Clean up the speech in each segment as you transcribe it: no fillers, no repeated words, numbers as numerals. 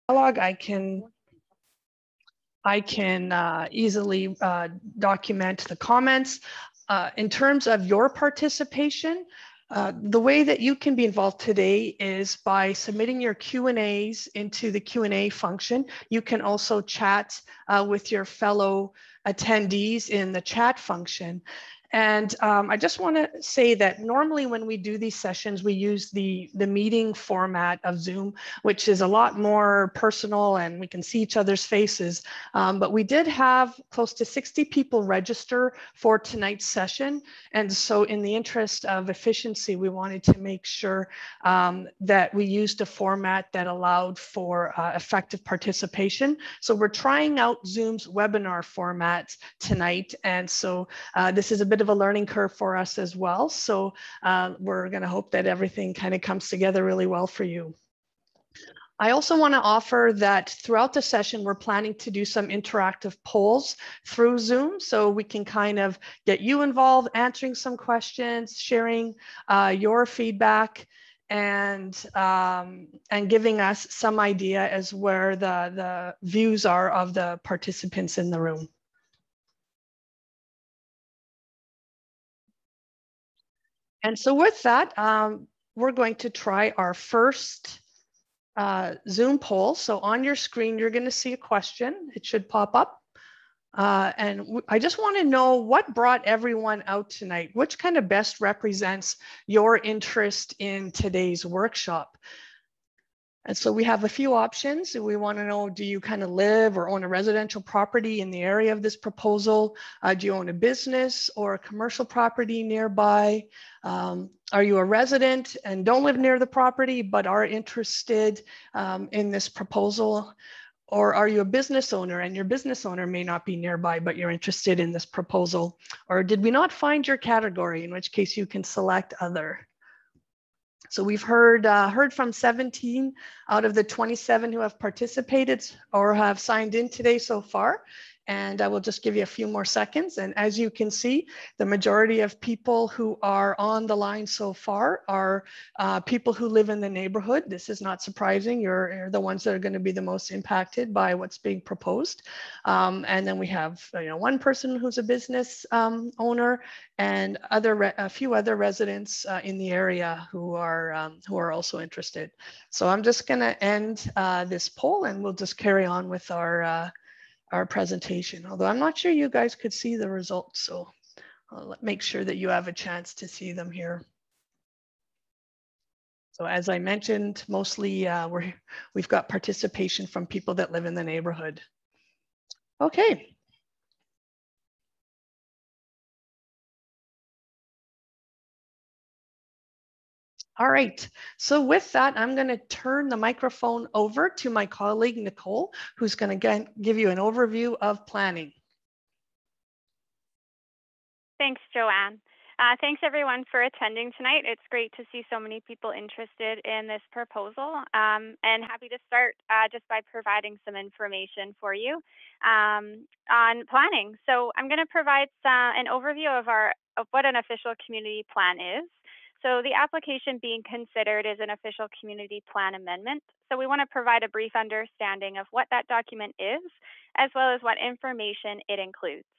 dialogue, I can easily document the comments. In terms of your participation, the way that you can be involved today is by submitting your Q&As into the Q&A function. You can also chat with your fellow attendees in the chat function. And I just want to say that normally when we do these sessions, we use the meeting format of Zoom, which is a lot more personal and we can see each other's faces. But we did have close to 60 people register for tonight's session. And so in the interest of efficiency, we wanted to make sure that we used a format that allowed for effective participation. So we're trying out Zoom's webinar format tonight. And so this is a bit of a learning curve for us as well. So we're going to hope that everything kind of comes together really well for you. I also want to offer that throughout the session, we're planning to do some interactive polls through Zoom so we can kind of get you involved, answering some questions, sharing your feedback, and giving us some idea as where the views are of the participants in the room. And so with that, we're going to try our first Zoom poll. So on your screen, you're going to see a question. It should pop up. And I just want to know what brought everyone out tonight. Which kind of best represents your interest in today's workshop? And so we have a few options. We want to know, do you kind of live or own a residential property in the area of this proposal? Do you own a business or a commercial property nearby? Are you a resident and don't live near the property, but are interested in this proposal? Or are you a business owner and your business owner may not be nearby, but you're interested in this proposal? Or did we not find your category, in which case you can select other? So we've heard from 17 out of the 27 who have participated or have signed in today so far. And I will just give you a few more seconds. And as you can see, the majority of people who are on the line so far are people who live in the neighborhood. This is not surprising. You're the ones that are going to be the most impacted by what's being proposed. And then we have one person who's a business owner and a few other residents in the area who are also interested. So I'm just going to end this poll and we'll just carry on with our presentation, although I'm not sure you guys could see the results. So I'll make sure that you have a chance to see them here. So as I mentioned, mostly we've got participation from people that live in the neighborhood. Okay. All right, so with that, I'm going to turn the microphone over to my colleague, Nicole, who's going to give you an overview of planning. Thanks, Joanne. Thanks, everyone, for attending tonight. It's great to see so many people interested in this proposal, and happy to start just by providing some information for you on planning. So I'm going to provide an overview of what an official community plan is. So the application being considered is an official community plan amendment. So we want to provide a brief understanding of what that document is, as well as what information it includes.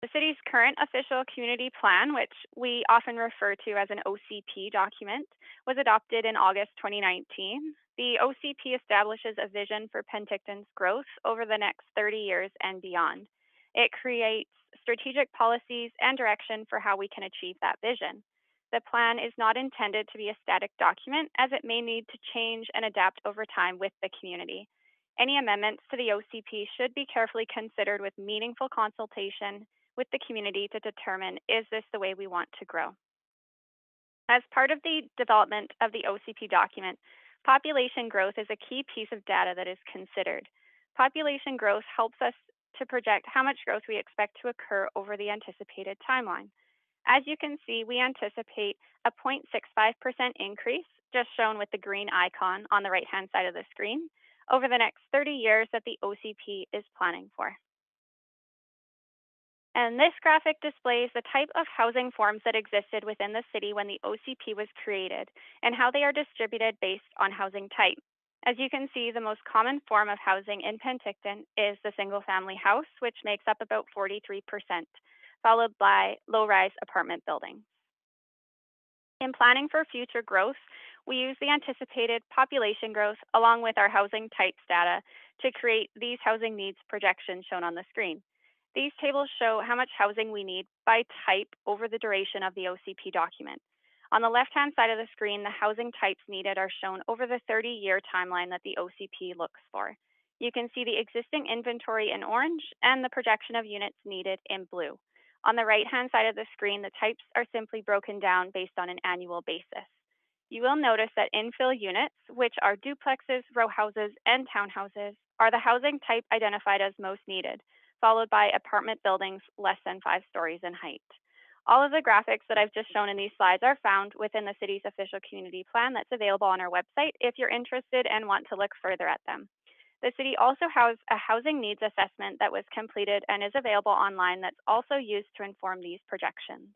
The city's current official community plan, which we often refer to as an OCP document, was adopted in August 2019. The OCP establishes a vision for Penticton's growth over the next 30 years and beyond. It creates strategic policies and direction for how we can achieve that vision. The plan is not intended to be a static document, as it may need to change and adapt over time with the community. Any amendments to the OCP should be carefully considered with meaningful consultation with the community to determine, is this the way we want to grow? As part of the development of the OCP document, population growth is a key piece of data that is considered. Population growth helps us to project how much growth we expect to occur over the anticipated timeline. As you can see, we anticipate a 0.65% increase, just shown with the green icon on the right-hand side of the screen, over the next 30 years that the OCP is planning for. And this graphic displays the type of housing forms that existed within the city when the OCP was created and how they are distributed based on housing type. As you can see, the most common form of housing in Penticton is the single-family house, which makes up about 43%, followed by low-rise apartment buildings. In planning for future growth, we use the anticipated population growth along with our housing types data to create these housing needs projections shown on the screen. These tables show how much housing we need by type over the duration of the OCP document. On the left-hand side of the screen, the housing types needed are shown over the 30-year timeline that the OCP looks for. You can see the existing inventory in orange and the projection of units needed in blue. On the right-hand side of the screen, the types are simply broken down based on an annual basis. You will notice that infill units, which are duplexes, row houses, and townhouses, are the housing type identified as most needed, followed by apartment buildings less than 5 stories in height. All of the graphics that I've just shown in these slides are found within the city's official community plan that's available on our website if you're interested and want to look further at them. The city also has a housing needs assessment that was completed and is available online that's also used to inform these projections.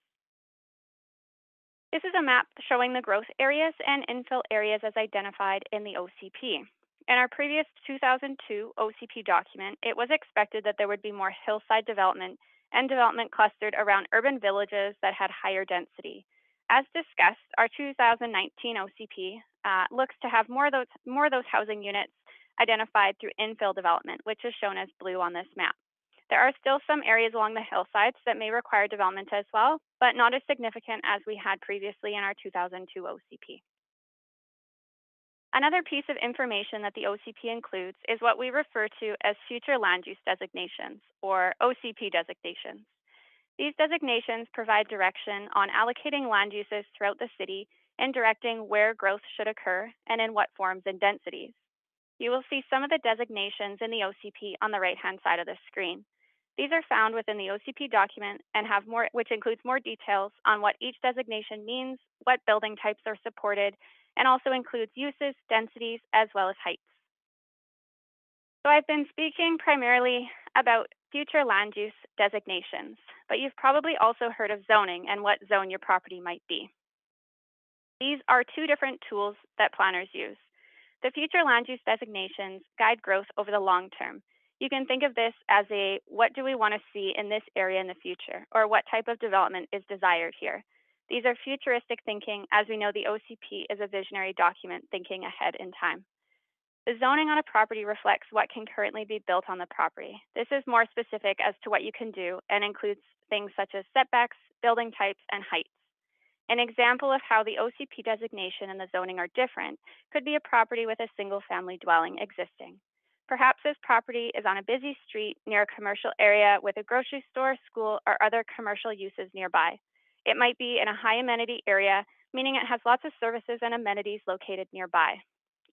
This is a map showing the growth areas and infill areas as identified in the OCP. In our previous 2002 OCP document, it was expected that there would be more hillside development and development clustered around urban villages that had higher density. As discussed, our 2019 OCP looks to have more of those housing units identified through infill development, which is shown as blue on this map. There are still some areas along the hillsides that may require development as well, but not as significant as we had previously in our 2002 OCP. Another piece of information that the OCP includes is what we refer to as future land use designations, or OCP designations. These designations provide direction on allocating land uses throughout the city and directing where growth should occur and in what forms and densities. You will see some of the designations in the OCP on the right-hand side of the screen. These are found within the OCP document and have more, which includes more details on what each designation means, what building types are supported, and also includes uses, densities, as well as heights. So I've been speaking primarily about future land use designations, but you've probably also heard of zoning and what zone your property might be. These are two different tools that planners use. The future land use designations guide growth over the long term. You can think of this as a what do we want to see in this area in the future, or what type of development is desired here. These are futuristic thinking, as we know the OCP is a visionary document thinking ahead in time. The zoning on a property reflects what can currently be built on the property. This is more specific as to what you can do and includes things such as setbacks, building types, and heights. An example of how the OCP designation and the zoning are different could be a property with a single-family dwelling existing. Perhaps this property is on a busy street near a commercial area with a grocery store, school, or other commercial uses nearby. It might be in a high amenity area, meaning it has lots of services and amenities located nearby.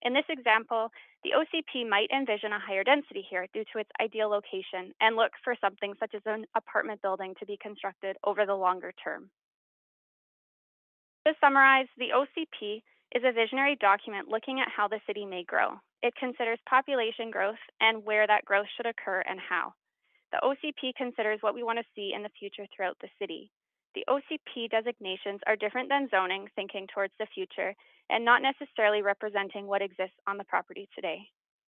In this example, the OCP might envision a higher density here due to its ideal location and look for something such as an apartment building to be constructed over the longer term. To summarize, the OCP is a visionary document looking at how the city may grow. It considers population growth and where that growth should occur and how. The OCP considers what we want to see in the future throughout the city. The OCP designations are different than zoning, thinking towards the future, and not necessarily representing what exists on the property today.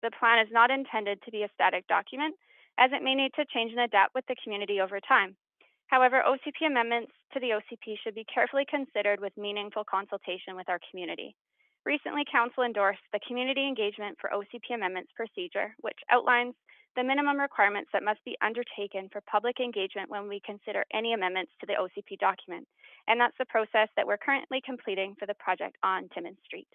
The plan is not intended to be a static document, as it may need to change and adapt with the community over time. However, OCP amendments to the OCP should be carefully considered with meaningful consultation with our community. Recently, Council endorsed the Community Engagement for OCP Amendments procedure, which outlines the minimum requirements that must be undertaken for public engagement when we consider any amendments to the OCP document. And that's the process that we're currently completing for the project on Timmins Street.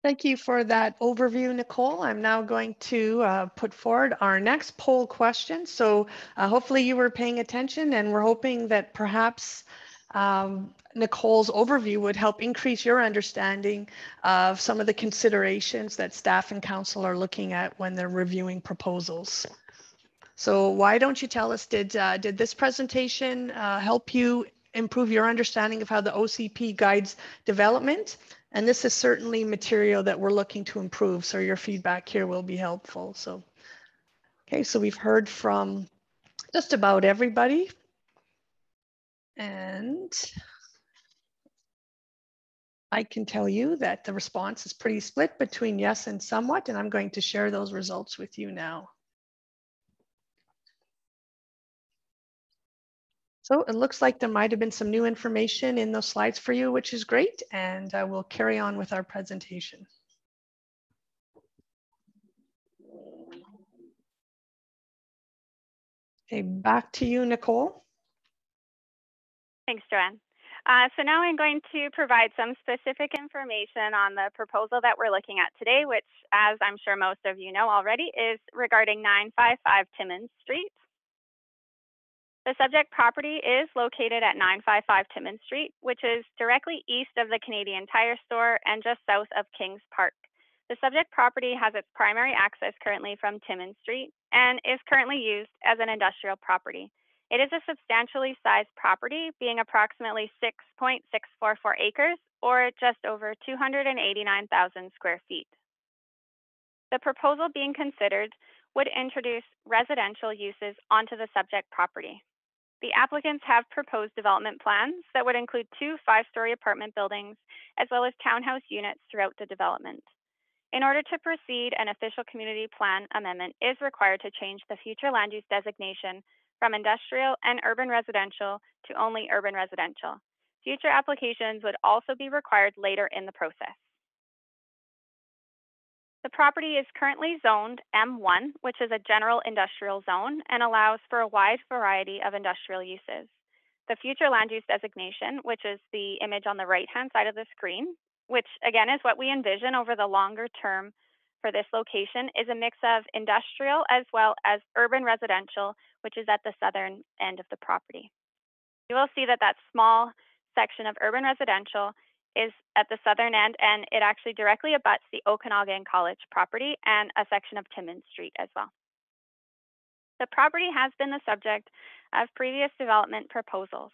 Thank you for that overview, Nicole. I'm now going to put forward our next poll question. So hopefully you were paying attention, and we're hoping that perhaps Nicole's overview would help increase your understanding of some of the considerations that staff and council are looking at when they're reviewing proposals. So why don't you tell us, did this presentation help you improve your understanding of how the OCP guides development? And this is certainly material that we're looking to improve, so your feedback here will be helpful. So, okay, so we've heard from just about everybody. And I can tell you that the response is pretty split between yes and somewhat, and I'm going to share those results with you now. So it looks like there might have been some new information in those slides for you, which is great, and we'll carry on with our presentation. Okay, back to you, Nicole. Thanks, Joanne. So now I'm going to provide some specific information on the proposal that we're looking at today, which, as I'm sure most of you know already, is regarding 955 Timmins Street. The subject property is located at 955 Timmins Street, which is directly east of the Canadian Tire store and just south of Kings Park. The subject property has its primary access currently from Timmins Street and is currently used as an industrial property. It is a substantially sized property, being approximately 6.644 acres, or just over 289,000 square feet. The proposal being considered would introduce residential uses onto the subject property. The applicants have proposed development plans that would include 2 5-story apartment buildings, as well as townhouse units throughout the development. In order to proceed, an official community plan amendment is required to change the future land use designation from industrial and urban residential to only urban residential. Future applications would also be required later in the process. The property is currently zoned M1, which is a general industrial zone and allows for a wide variety of industrial uses. The future land use designation, which is the image on the right-hand side of the screen, which again is what we envision over the longer term for this location, is a mix of industrial as well as urban residential, which is at the southern end of the property. You will see that that small section of urban residential is at the southern end, and it actually directly abuts the Okanagan College property and a section of Timmins Street as well. The property has been the subject of previous development proposals.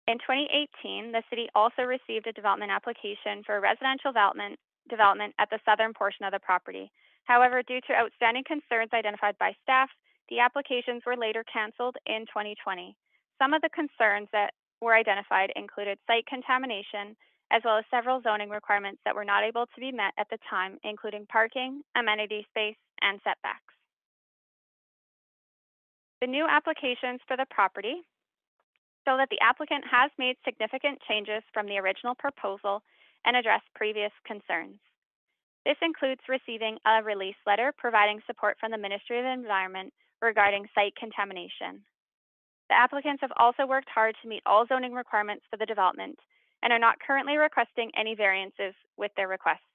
In 2018, the city also received a development application for residential development at the southern portion of the property. However, due to outstanding concerns identified by staff, the applications were later canceled in 2020. Some of the concerns that were identified included site contamination, as well as several zoning requirements that were not able to be met at the time, including parking, amenity space, and setbacks. The new applications for the property show that the applicant has made significant changes from the original proposal and addressed previous concerns. This includes receiving a release letter providing support from the Ministry of the Environment regarding site contamination. The applicants have also worked hard to meet all zoning requirements for the development and are not currently requesting any variances with their requests.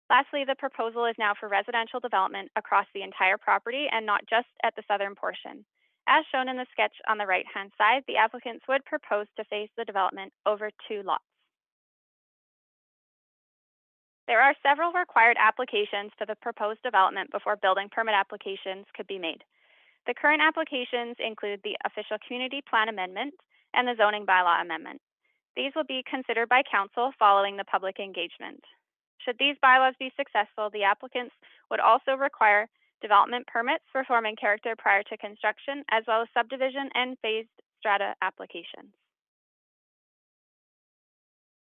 Lastly, the proposal is now for residential development across the entire property and not just at the southern portion. As shown in the sketch on the right-hand side, the applicants would propose to phase the development over 2 lots. There are several required applications for the proposed development before building permit applications could be made. The current applications include the official community plan amendment and the zoning bylaw amendment. These will be considered by council following the public engagement. Should these bylaws be successful, the applicants would also require development permits for form and character prior to construction, as well as subdivision and phased strata applications.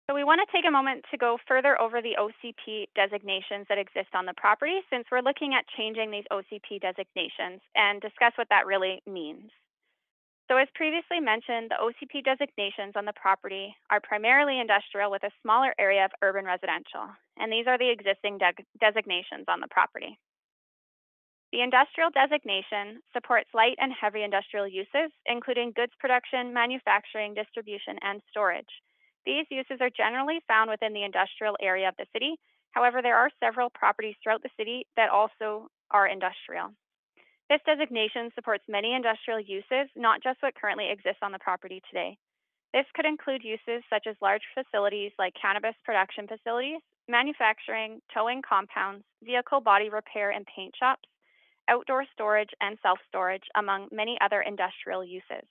So we want to take a moment to go further over the OCP designations that exist on the property, since we're looking at changing these OCP designations, and discuss what that really means. So as previously mentioned, the OCP designations on the property are primarily industrial with a smaller area of urban residential, and these are the existing designations on the property. The industrial designation supports light and heavy industrial uses, including goods production, manufacturing, distribution, and storage. These uses are generally found within the industrial area of the city. However, there are several properties throughout the city that also are industrial. This designation supports many industrial uses, not just what currently exists on the property today. This could include uses such as large facilities like cannabis production facilities, manufacturing, towing compounds, vehicle body repair and paint shops, outdoor storage, and self-storage, among many other industrial uses.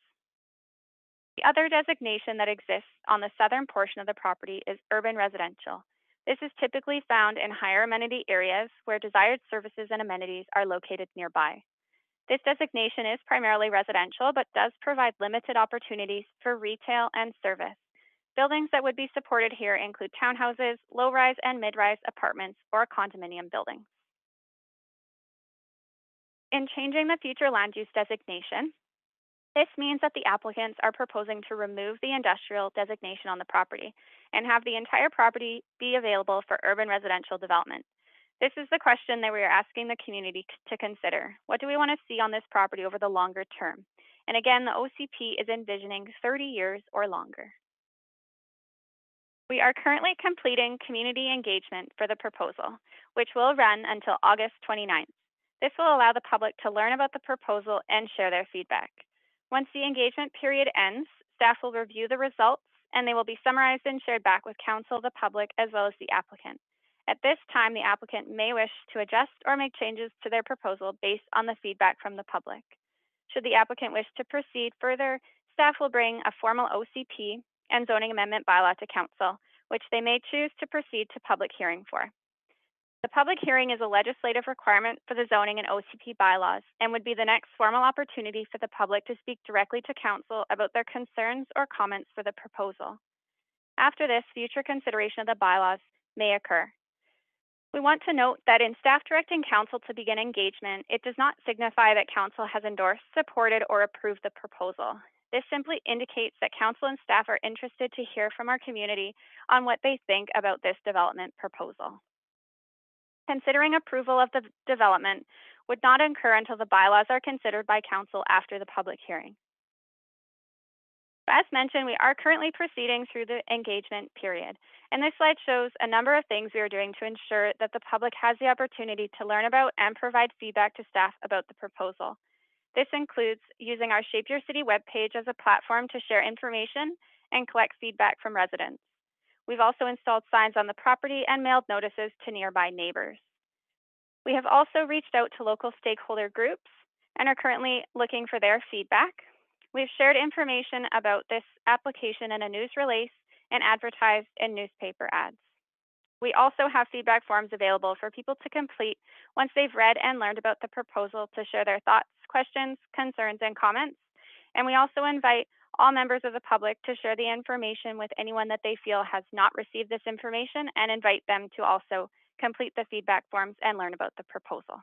The other designation that exists on the southern portion of the property is urban residential. This is typically found in higher amenity areas where desired services and amenities are located nearby. This designation is primarily residential, but does provide limited opportunities for retail and service. Buildings that would be supported here include townhouses, low-rise and mid-rise apartments, or condominium buildings. In changing the future land use designation, this means that the applicants are proposing to remove the industrial designation on the property and have the entire property be available for urban residential development. This is the question that we are asking the community to consider. What do we want to see on this property over the longer term? And again, the OCP is envisioning 30 years or longer. We are currently completing community engagement for the proposal, which will run until August 29th. This will allow the public to learn about the proposal and share their feedback. Once the engagement period ends, staff will review the results and they will be summarized and shared back with council, the public, as well as the applicant. At this time, the applicant may wish to adjust or make changes to their proposal based on the feedback from the public. Should the applicant wish to proceed further, staff will bring a formal OCP and zoning amendment bylaw to council, which they may choose to proceed to public hearing for. The public hearing is a legislative requirement for the zoning and OCP bylaws and would be the next formal opportunity for the public to speak directly to council about their concerns or comments for the proposal. After this, future consideration of the bylaws may occur. We want to note that in staff directing council to begin engagement, it does not signify that council has endorsed, supported, or approved the proposal. This simply indicates that council and staff are interested to hear from our community on what they think about this development proposal. Considering approval of the development would not occur until the bylaws are considered by council after the public hearing. As mentioned, we are currently proceeding through the engagement period, and this slide shows a number of things we are doing to ensure that the public has the opportunity to learn about and provide feedback to staff about the proposal. This includes using our Shape Your City webpage as a platform to share information and collect feedback from residents. We've also installed signs on the property and mailed notices to nearby neighbors. We have also reached out to local stakeholder groups and are currently looking for their feedback. We've shared information about this application in a news release and advertised in newspaper ads. We also have feedback forms available for people to complete once they've read and learned about the proposal to share their thoughts, questions, concerns, and comments. And we also invite all members of the public to share the information with anyone that they feel has not received this information and invite them to also complete the feedback forms and learn about the proposal.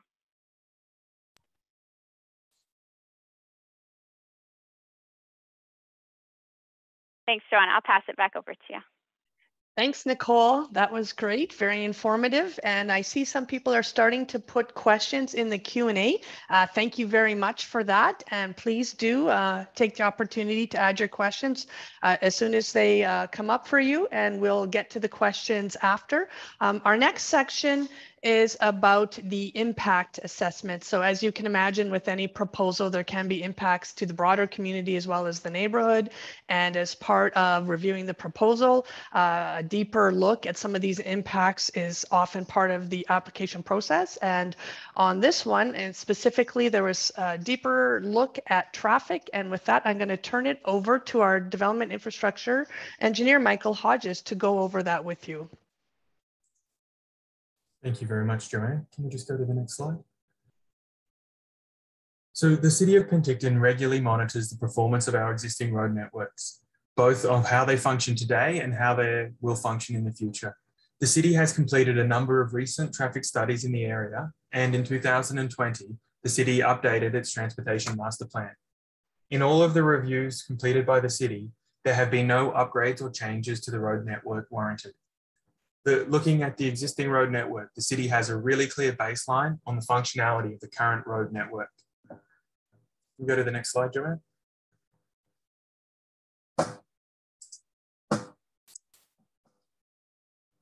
Thanks, Joanne. I'll pass it back over to you. Thanks, Nicole. That was great, very informative. And I see some people are starting to put questions in the Q&A. Thank you very much for that. And please do take the opportunity to add your questions as soon as they come up for you, and we'll get to the questions after. Our next section is about the impact assessment. So as you can imagine, with any proposal, there can be impacts to the broader community as well as the neighborhood. And as part of reviewing the proposal, a deeper look at some of these impacts is often part of the application process. And on this one, and specifically, there was a deeper look at traffic. And with that, I'm going to turn it over to our development infrastructure engineer, Michael Hodges, to go over that with you. Thank you very much, Joanne. Can you just go to the next slide? So the City of Penticton regularly monitors the performance of our existing road networks, both of how they function today and how they will function in the future. The city has completed a number of recent traffic studies in the area, and in 2020, the city updated its transportation master plan. In all of the reviews completed by the city, there have been no upgrades or changes to the road network warranted. Looking at the existing road network, the city has a really clear baseline on the functionality of the current road network. Can you go to the next slide, Joanne?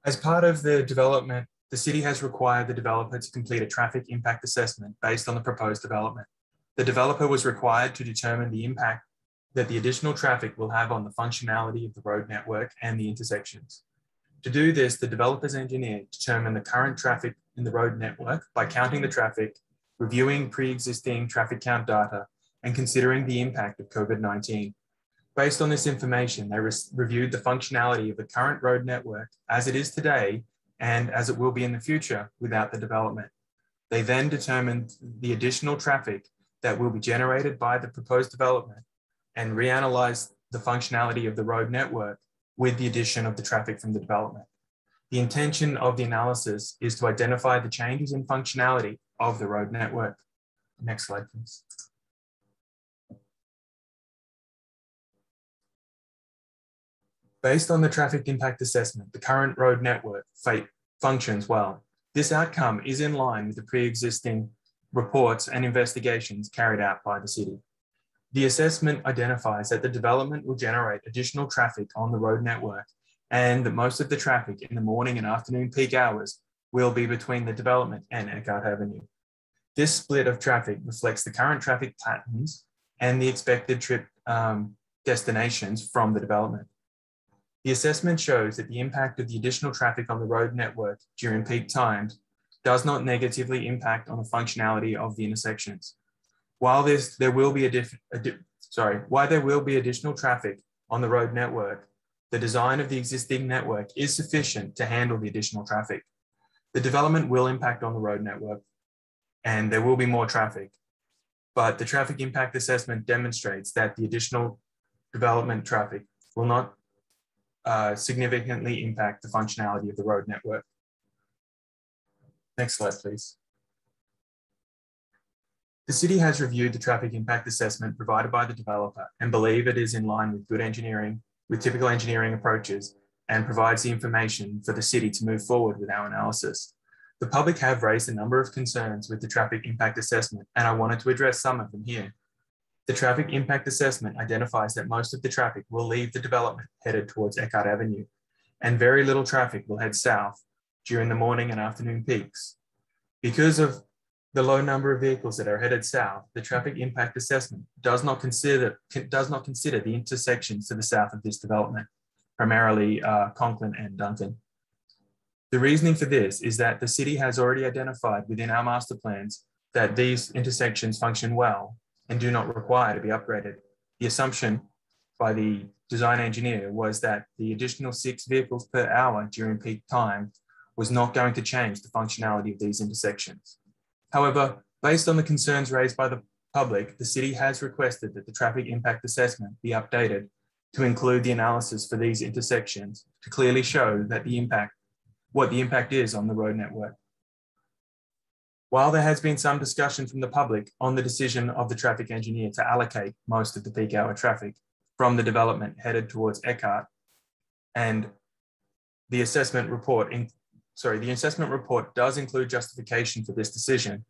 As part of the development, the city has required the developer to complete a traffic impact assessment based on the proposed development. The developer was required to determine the impact that the additional traffic will have on the functionality of the road network and the intersections. To do this, the developer's engineer determined the current traffic in the road network by counting the traffic, reviewing pre-existing traffic count data, and considering the impact of COVID-19. Based on this information, they reviewed the functionality of the current road network as it is today and as it will be in the future without the development. They then determined the additional traffic that will be generated by the proposed development and reanalyzed the functionality of the road network with the addition of the traffic from the development. The intention of the analysis is to identify the changes in functionality of the road network. Next slide, please. Based on the traffic impact assessment, the current road network functions well. This outcome is in line with the pre-existing reports and investigations carried out by the city. The assessment identifies that the development will generate additional traffic on the road network and that most of the traffic in the morning and afternoon peak hours will be between the development and Eckhart Avenue. This split of traffic reflects the current traffic patterns and the expected trip destinations from the development. The assessment shows that the impact of the additional traffic on the road network during peak times does not negatively impact on the functionality of the intersections. While there will be additional traffic on the road network, the design of the existing network is sufficient to handle the additional traffic. The development will impact on the road network and there will be more traffic, but the traffic impact assessment demonstrates that the additional development traffic will not significantly impact the functionality of the road network. Next slide, please. The city has reviewed the traffic impact assessment provided by the developer and believe it is in line with typical engineering approaches and provides the information for the city to move forward with our analysis. The public have raised a number of concerns with the traffic impact assessment, and I wanted to address some of them here. The traffic impact assessment identifies that most of the traffic will leave the development headed towards Eckhart Avenue, and very little traffic will head south during the morning and afternoon peaks. Because of the low number of vehicles that are headed south, the traffic impact assessment does not consider the intersections to the south of this development, primarily Conklin and Duncan. The reasoning for this is that the city has already identified within our master plans that these intersections function well and do not require to be upgraded. The assumption by the design engineer was that the additional 6 vehicles per hour during peak time was not going to change the functionality of these intersections. However, based on the concerns raised by the public, the city has requested that the traffic impact assessment be updated to include the analysis for these intersections to clearly show that what the impact is on the road network. While there has been some discussion from the public on the decision of the traffic engineer to allocate most of the peak hour traffic from the development headed towards Eckhart, and the assessment report does include justification for this decision.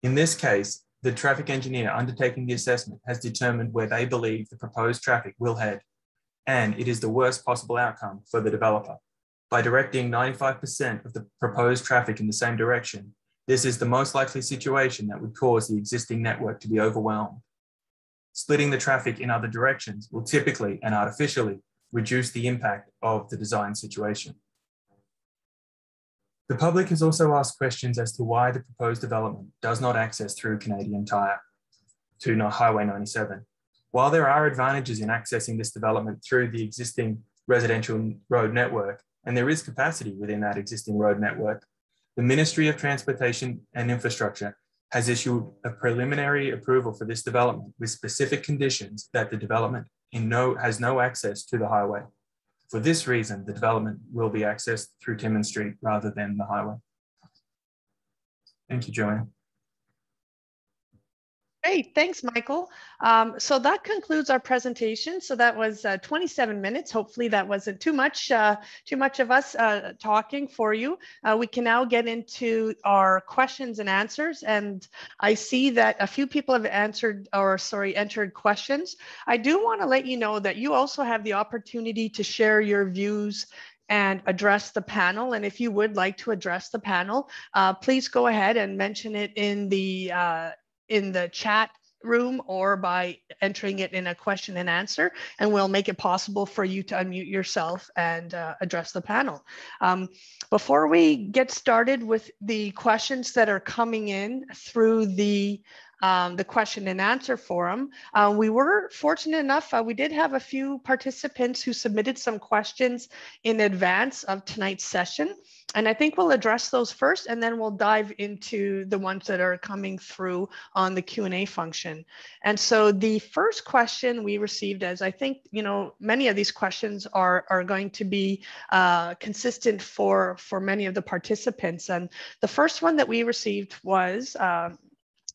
In this case, the traffic engineer undertaking the assessment has determined where they believe the proposed traffic will head, and it is the worst possible outcome for the developer. By directing 95% of the proposed traffic in the same direction, this is the most likely situation that would cause the existing network to be overwhelmed. Splitting the traffic in other directions will typically and artificially reduce the impact of the design situation. The public has also asked questions as to why the proposed development does not access through Canadian Tire to Highway 97. While there are advantages in accessing this development through the existing residential road network, and there is capacity within that existing road network, the Ministry of Transportation and Infrastructure has issued a preliminary approval for this development with specific conditions that the development has no access to the highway. For this reason, the development will be accessed through Timmins Street rather than the highway. Thank you, Joanne. Great, thanks, Michael. So that concludes our presentation. So that was 27 minutes. Hopefully that wasn't too much of us talking for you. We can now get into our questions and answers. And I see that a few people have entered questions. I do want to let you know that you also have the opportunity to share your views and address the panel. And if you would like to address the panel, please go ahead and mention it in the chat room or by entering it in a question and answer, and we'll make it possible for you to unmute yourself and address the panel. Before we get started with the questions that are coming in through the question and answer forum, we were fortunate enough, we did have a few participants who submitted some questions in advance of tonight's session. And I think we'll address those first, and then we'll dive into the ones that are coming through on the Q&A function. And so the first question we received, as I think, many of these questions are going to be consistent for many of the participants. And the first one that we received was,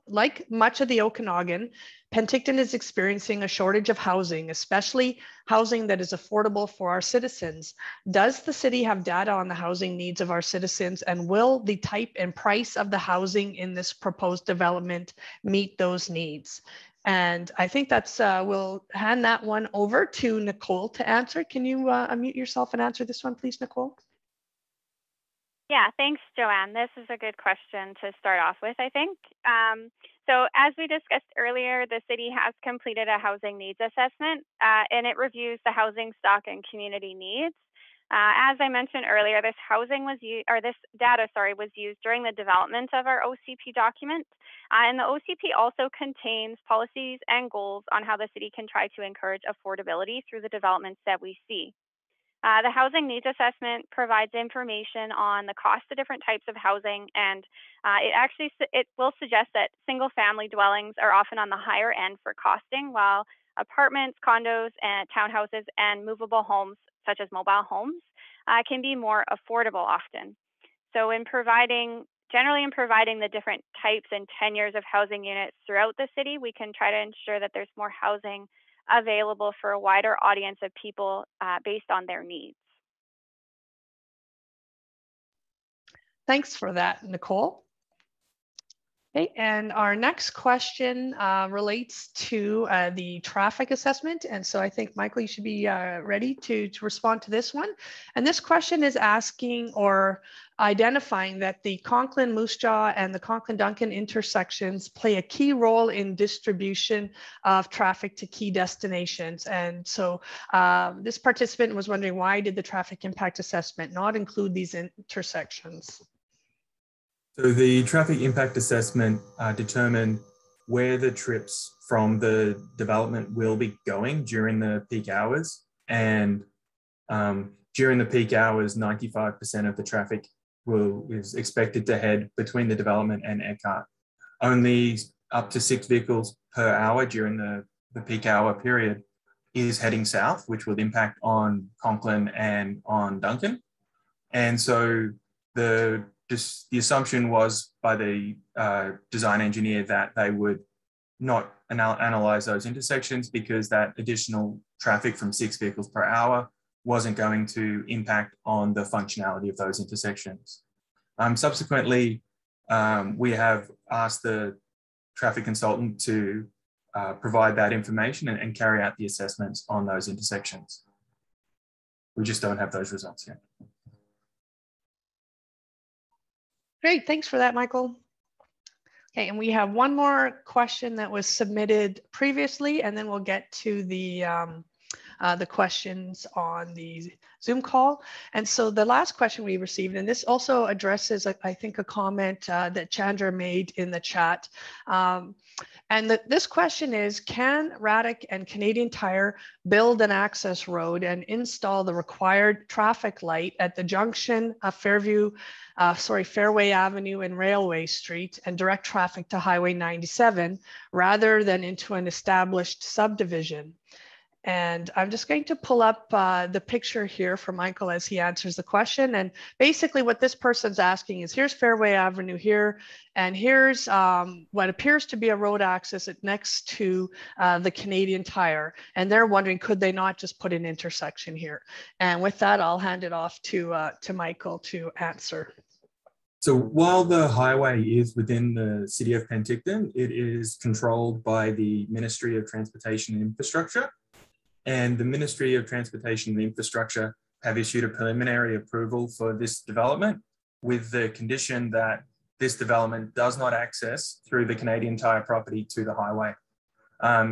like much of the Okanagan, Penticton is experiencing a shortage of housing, especially housing that is affordable for our citizens. Does the city have data on the housing needs of our citizens, and will the type and price of the housing in this proposed development meet those needs? And I think that's, we'll hand that one over to Nicole to answer. Can you unmute yourself and answer this one, please, Nicole? Yeah, thanks, Joanne. This is a good question to start off with, I think. So as we discussed earlier, the city has completed a housing needs assessment, and it reviews the housing stock and community needs. As I mentioned earlier, this data was used during the development of our OCP document. And the OCP also contains policies and goals on how the city can try to encourage affordability through the developments that we see. The housing needs assessment provides information on the cost of different types of housing, and it will suggest that single family dwellings are often on the higher end for costing, while apartments, condos, and townhouses and movable homes, such as mobile homes, can be more affordable often. So generally in providing the different types and tenures of housing units throughout the city, we can try to ensure that there's more housing available for a wider audience of people based on their needs. Thanks for that, Nicole. Okay, and our next question relates to the traffic assessment. And so I think, Michael, you should be ready to respond to this one. And this question is asking or identifying that the Conklin Moose Jaw and the Conklin Duncan intersections play a key role in distribution of traffic to key destinations. And so this participant was wondering, why did the traffic impact assessment not include these intersections? So the traffic impact assessment determined where the trips from the development will be going during the peak hours. And during the peak hours, 95% of the traffic is expected to head between the development and Eckhart. Only up to 6 vehicles per hour during the peak hour period is heading south, which will impact on Conklin and on Duncan. And so the assumption was by the design engineer that they would not analyze those intersections because that additional traffic from 6 vehicles per hour wasn't going to impact on the functionality of those intersections. Subsequently, we have asked the traffic consultant to provide that information and carry out the assessments on those intersections. We just don't have those results yet. Great, thanks for that, Michael. Okay, and we have one more question that was submitted previously, and then we'll get to the questions on the Zoom call. And so the last question we received, and this also addresses, I think, a comment that Chandra made in the chat. This question is, can Radek and Canadian Tire build an access road and install the required traffic light at the junction of Fairway Avenue and Railway Street and direct traffic to Highway 97 rather than into an established subdivision? And I'm just going to pull up the picture here for Michael as he answers the question. And basically what this person's asking is, here's Fairway Avenue here, and here's what appears to be a road access next to the Canadian Tire. And they're wondering, could they not just put an intersection here? And with that, I'll hand it off to Michael to answer. So while the highway is within the City of Penticton, it is controlled by the Ministry of Transportation and Infrastructure. And the Ministry of Transportation and Infrastructure have issued a preliminary approval for this development with the condition that this development does not access through the Canadian Tire property to the highway.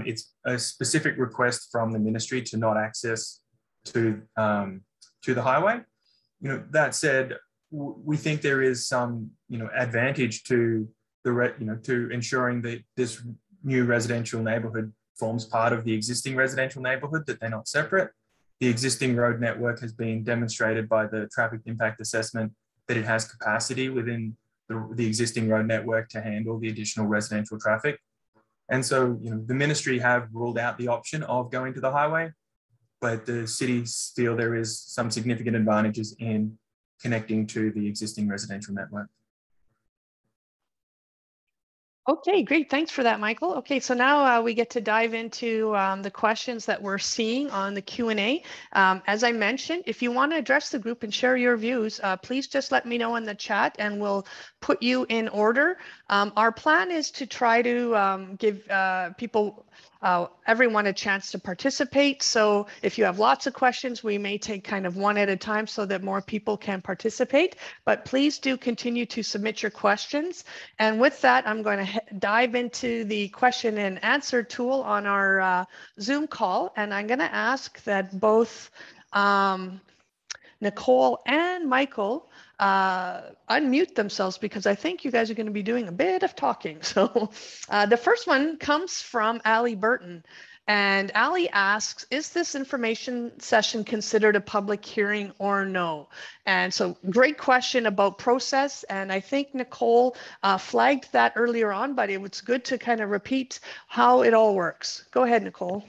It's a specific request from the ministry to not access to the highway. That said, we think there is some advantage to to ensuring that this new residential neighbourhood forms part of the existing residential neighbourhood, that they're not separate. The existing road network has been demonstrated by the traffic impact assessment that it has capacity within the existing road network to handle the additional residential traffic. And so, the ministry have ruled out the option of going to the highway, but the cities feel there is some significant advantages in connecting to the existing residential network. Okay, great. Thanks for that, Michael. Okay, so now we get to dive into the questions that we're seeing on the Q&A. As I mentioned, if you want to address the group and share your views, please just let me know in the chat and we'll put you in order. Our plan is to try to give people, everyone a chance to participate. So if you have lots of questions, we may take kind of one at a time so that more people can participate. But please do continue to submit your questions. And with that, I'm going to dive into the question and answer tool on our Zoom call. And I'm going to ask that both Nicole and Michael unmute themselves because I think you guys are going to be doing a bit of talking. So the first one comes from Allie Burton. And Allie asks, is this information session considered a public hearing or no? And so great question about process. And I think Nicole flagged that earlier on, but it was good to kind of repeat how it all works. Go ahead, Nicole.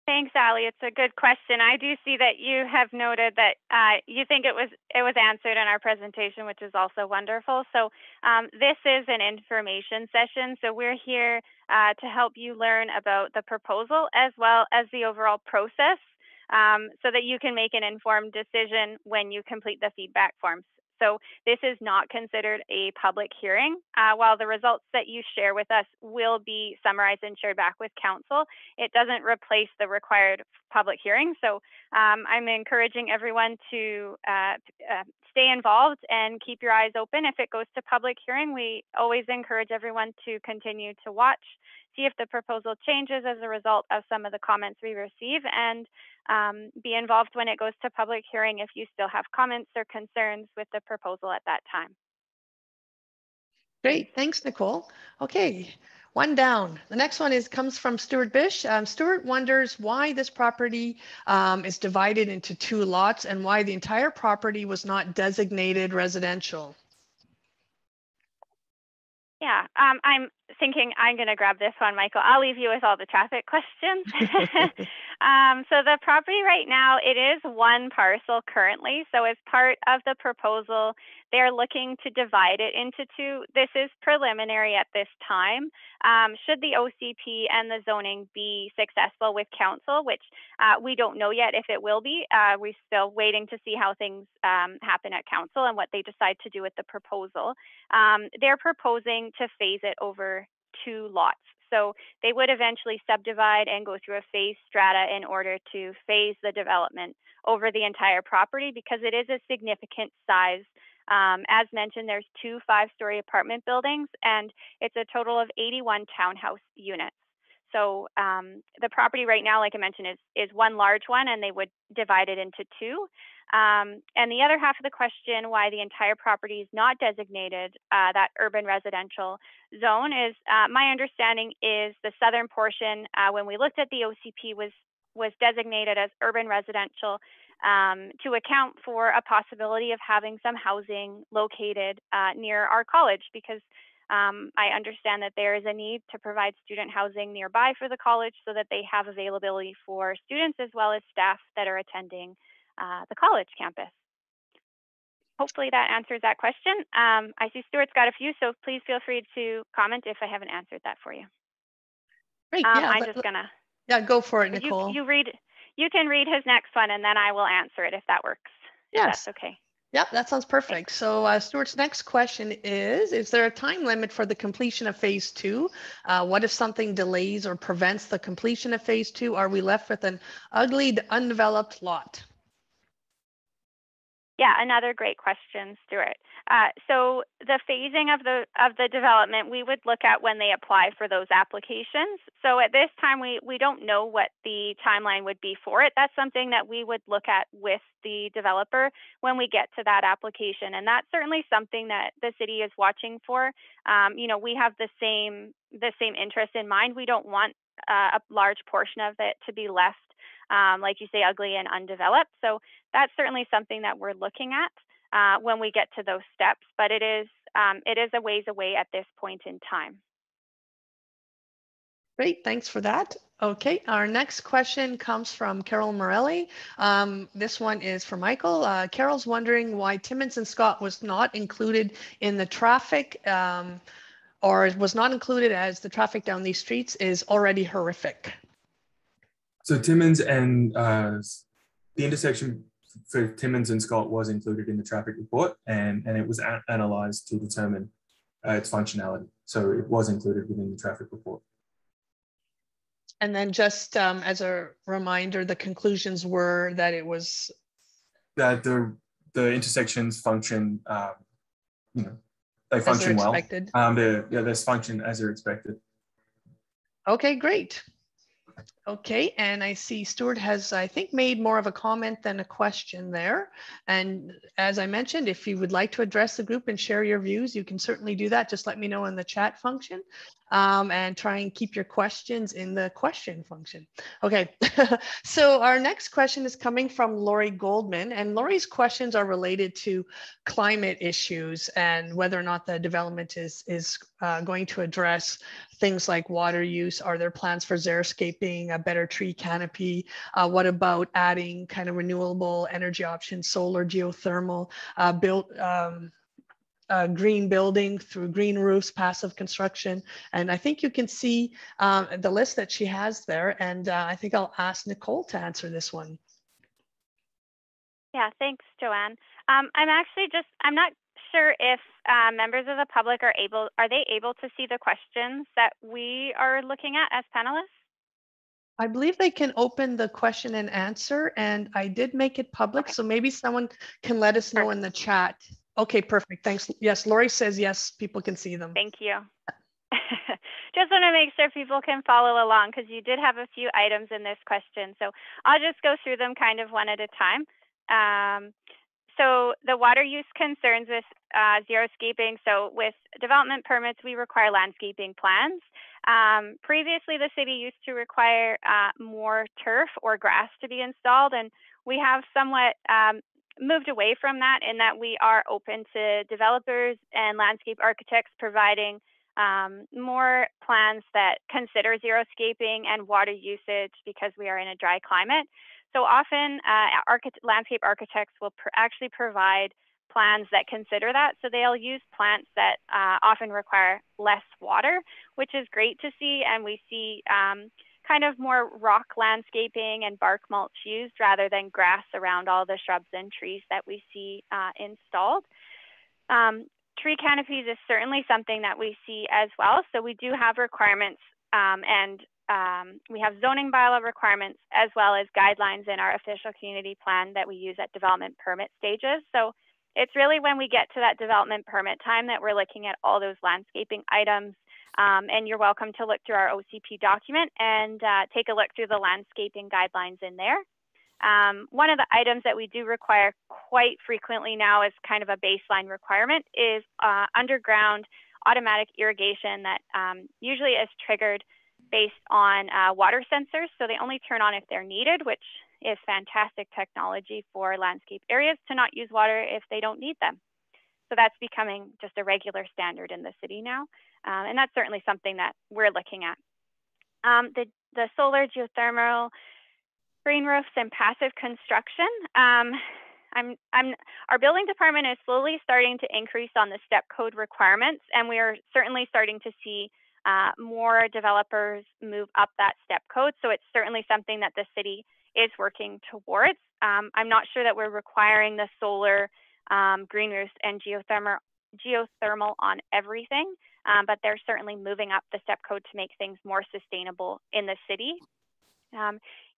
Thanks, Allie. It's a good question. I do see that you have noted that you think it was answered in our presentation, which is also wonderful. So this is an information session. So we're here to help you learn about the proposal as well as the overall process so that you can make an informed decision when you complete the feedback forms. So this is not considered a public hearing. While the results that you share with us will be summarized and shared back with council, it doesn't replace the required public hearing. So I'm encouraging everyone to stay involved and keep your eyes open. If it goes to public hearing, we always encourage everyone to continue to watch, see if the proposal changes as a result of some of the comments we receive, and be involved when it goes to public hearing if you still have comments or concerns with the proposal at that time. Great, thanks, Nicole. Okay, one down. The next one comes from Stuart Bish. Stuart wonders why this property is divided into 2 lots and why the entire property was not designated residential. Yeah, I'm thinking I'm going to grab this one, Michael. I'll leave you with all the traffic questions. So the property right now, it is one parcel currently. So as part of the proposal, they're looking to divide it into 2. This is preliminary at this time. Should the OCP and the zoning be successful with council, which we don't know yet if it will be. We're still waiting to see how things happen at council and what they decide to do with the proposal. They're proposing to phase it over 2 lots. So they would eventually subdivide and go through a phase strata in order to phase the development over the entire property because it is a significant size. As mentioned, there's 2 5-story apartment buildings and it's a total of 81 townhouse units. So the property right now, like I mentioned, is one large one and they would divide it into 2. And the other half of the question, why the entire property is not designated that urban residential zone is, my understanding is the southern portion, when we looked at the OCP, was designated as urban residential to account for a possibility of having some housing located near our college because I understand that there is a need to provide student housing nearby for the college so that they have availability for students as well as staff that are attending the college campus. Hopefully that answers that question. I see Stuart's got a few, so please feel free to comment if I haven't answered that for you. Great, yeah. I'm just gonna. Yeah, go for it, Nicole. You can read his next one and then I will answer it if that works. Yes. That's okay. Yep, that sounds perfect. So Stuart's next question is there a time limit for the completion of phase 2? What if something delays or prevents the completion of phase 2? Are we left with an ugly, undeveloped lot? Yeah, another great question, Stuart. So the phasing of the development, we would look at when they apply for those applications. So at this time, we don't know what the timeline would be for it. That's something that we would look at with the developer when we get to that application. And that's certainly something that the city is watching for. You know, we have the same interest in mind. We don't want a large portion of it to be left like you say, ugly and undeveloped. So that's certainly something that we're looking at. when we get to those steps, but it is a ways away at this point in time. Great, thanks for that. Okay, our next question comes from Carol Morelli. This one is for Michael. Carol's wondering why Timmins and Scott was not included in the traffic, or was not included as the traffic down these streets is already horrific. So Timmins and the intersection for Timmins and Scott was included in the traffic report, and it was analysed to determine its functionality. So it was included within the traffic report. And then just as a reminder, the conclusions were that it was that the intersections function, you know, they function well. They function as they're expected. Okay, great. Okay, and I see Stuart has, I think, made more of a comment than a question there. And as I mentioned, if you would like to address the group and share your views, you can certainly do that. Just let me know in the chat function, and try and keep your questions in the question function. Okay, so our next question is coming from Lori Goldman, and Lori's questions are related to climate issues and whether or not the development is going to address things like water use. Are there plans for xeriscaping, a better tree canopy? What about adding kind of renewable energy options, solar, geothermal, green building through green roofs, passive construction? And I think you can see the list that she has there. And I think I'll ask Nicole to answer this one. Yeah, thanks, Joanne. I'm not sure if members of the public are they able to see the questions that we are looking at as panelists? I believe they can open the question and answer, and I did make it public, okay. So maybe someone can let us know in the chat. Okay, perfect, thanks. Yes, Lori says yes, people can see them. Thank you. Just want to make sure people can follow along, because you did have a few items in this question. So I'll just go through them kind of one at a time. So the water use concerns with xeriscaping. So with development permits, we require landscaping plans. Previously, the city used to require more turf or grass to be installed, and we have somewhat moved away from that, in that we are open to developers and landscape architects providing more plans that consider xeriscaping and water usage, because we are in a dry climate. So often landscape architects will actually provide plans that consider that. So they'll use plants that often require less water, which is great to see. And we see kind of more rock landscaping and bark mulch used rather than grass around all the shrubs and trees that we see installed. Tree canopies is certainly something that we see as well. So we do have requirements, and we have zoning bylaw requirements, as well as guidelines in our official community plan that we use at development permit stages. So it's really when we get to that development permit time that we're looking at all those landscaping items. And you're welcome to look through our OCP document and take a look through the landscaping guidelines in there. One of the items that we do require quite frequently now as kind of a baseline requirement is underground automatic irrigation that usually is triggered based on water sensors. So they only turn on if they're needed, which is fantastic technology for landscape areas to not use water if they don't need them. So that's becoming just a regular standard in the city now. And that's certainly something that we're looking at. The solar, geothermal, green roofs, and passive construction. Our building department is slowly starting to increase on the step code requirements, and we are certainly starting to see more developers move up that step code. So it's certainly something that the city is working towards. I'm not sure that we're requiring the solar, green roofs, and geothermal on everything, but they're certainly moving up the step code to make things more sustainable in the city.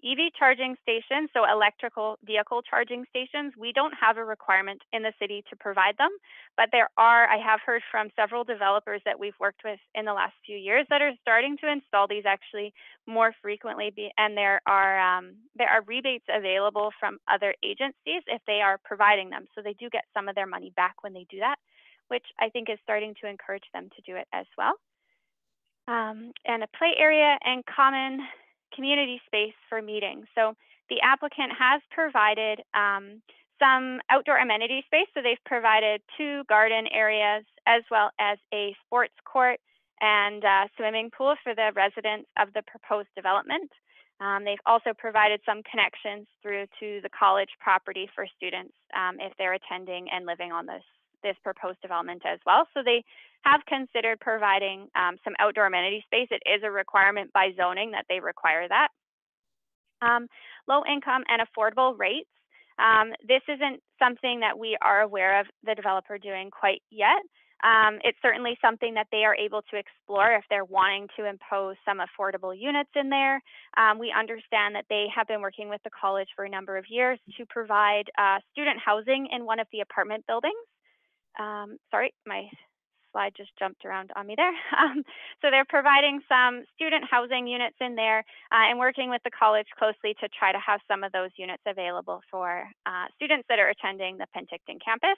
EV charging stations, so electrical vehicle charging stations, we don't have a requirement in the city to provide them, but I have heard from several developers that we've worked with in the last few years that are starting to install these actually more frequently, and there are rebates available from other agencies if they are providing them. So they do get some of their money back when they do that, which I think is starting to encourage them to do it as well. And a play area and common community space for meetings. So the applicant has provided some outdoor amenity space. So they've provided 2 garden areas as well as a sports court and swimming pool for the residents of the proposed development. They've also provided some connections through to the college property for students if they're attending and living on this proposed development as well. So they have considered providing some outdoor amenity space. It is a requirement by zoning that they require that. Low income and affordable rates. This isn't something that we are aware of the developer doing quite yet. It's certainly something that they are able to explore if they're wanting to impose some affordable units in there. We understand that they have been working with the college for a number of years to provide student housing in one of the apartment buildings. Sorry, my slide just jumped around on me there. So they're providing some student housing units in there and working with the college closely to try to have some of those units available for students that are attending the Penticton campus.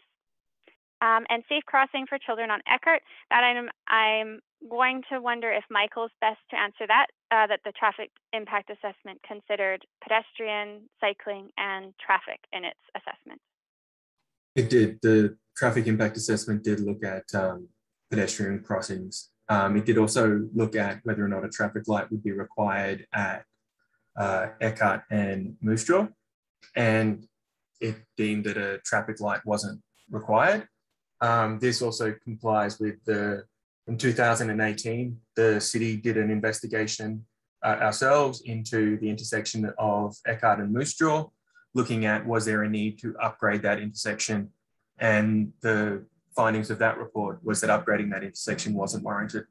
And safe crossing for children on Eckert. That I'm going to wonder if Michael's best to answer that, that the traffic impact assessment considered pedestrian, cycling, and traffic in its assessment. It did. The traffic impact assessment did look at pedestrian crossings. It did also look at whether or not a traffic light would be required at Eckert and Moose Jaw, and it deemed that a traffic light wasn't required. This also complies with in 2018, the city did an investigation ourselves into the intersection of Eckert and Moose Jaw, looking at was there a need to upgrade that intersection, and the findings of that report was that upgrading that intersection wasn't warranted.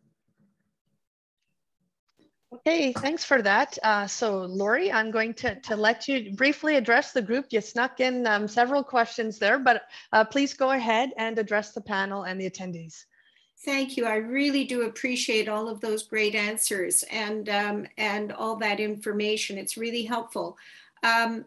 Okay, thanks for that. So Lori, I'm going to let you briefly address the group. You snuck in several questions there, but please go ahead and address the panel and the attendees. Thank you. I really do appreciate all of those great answers and all that information. It's really helpful. Being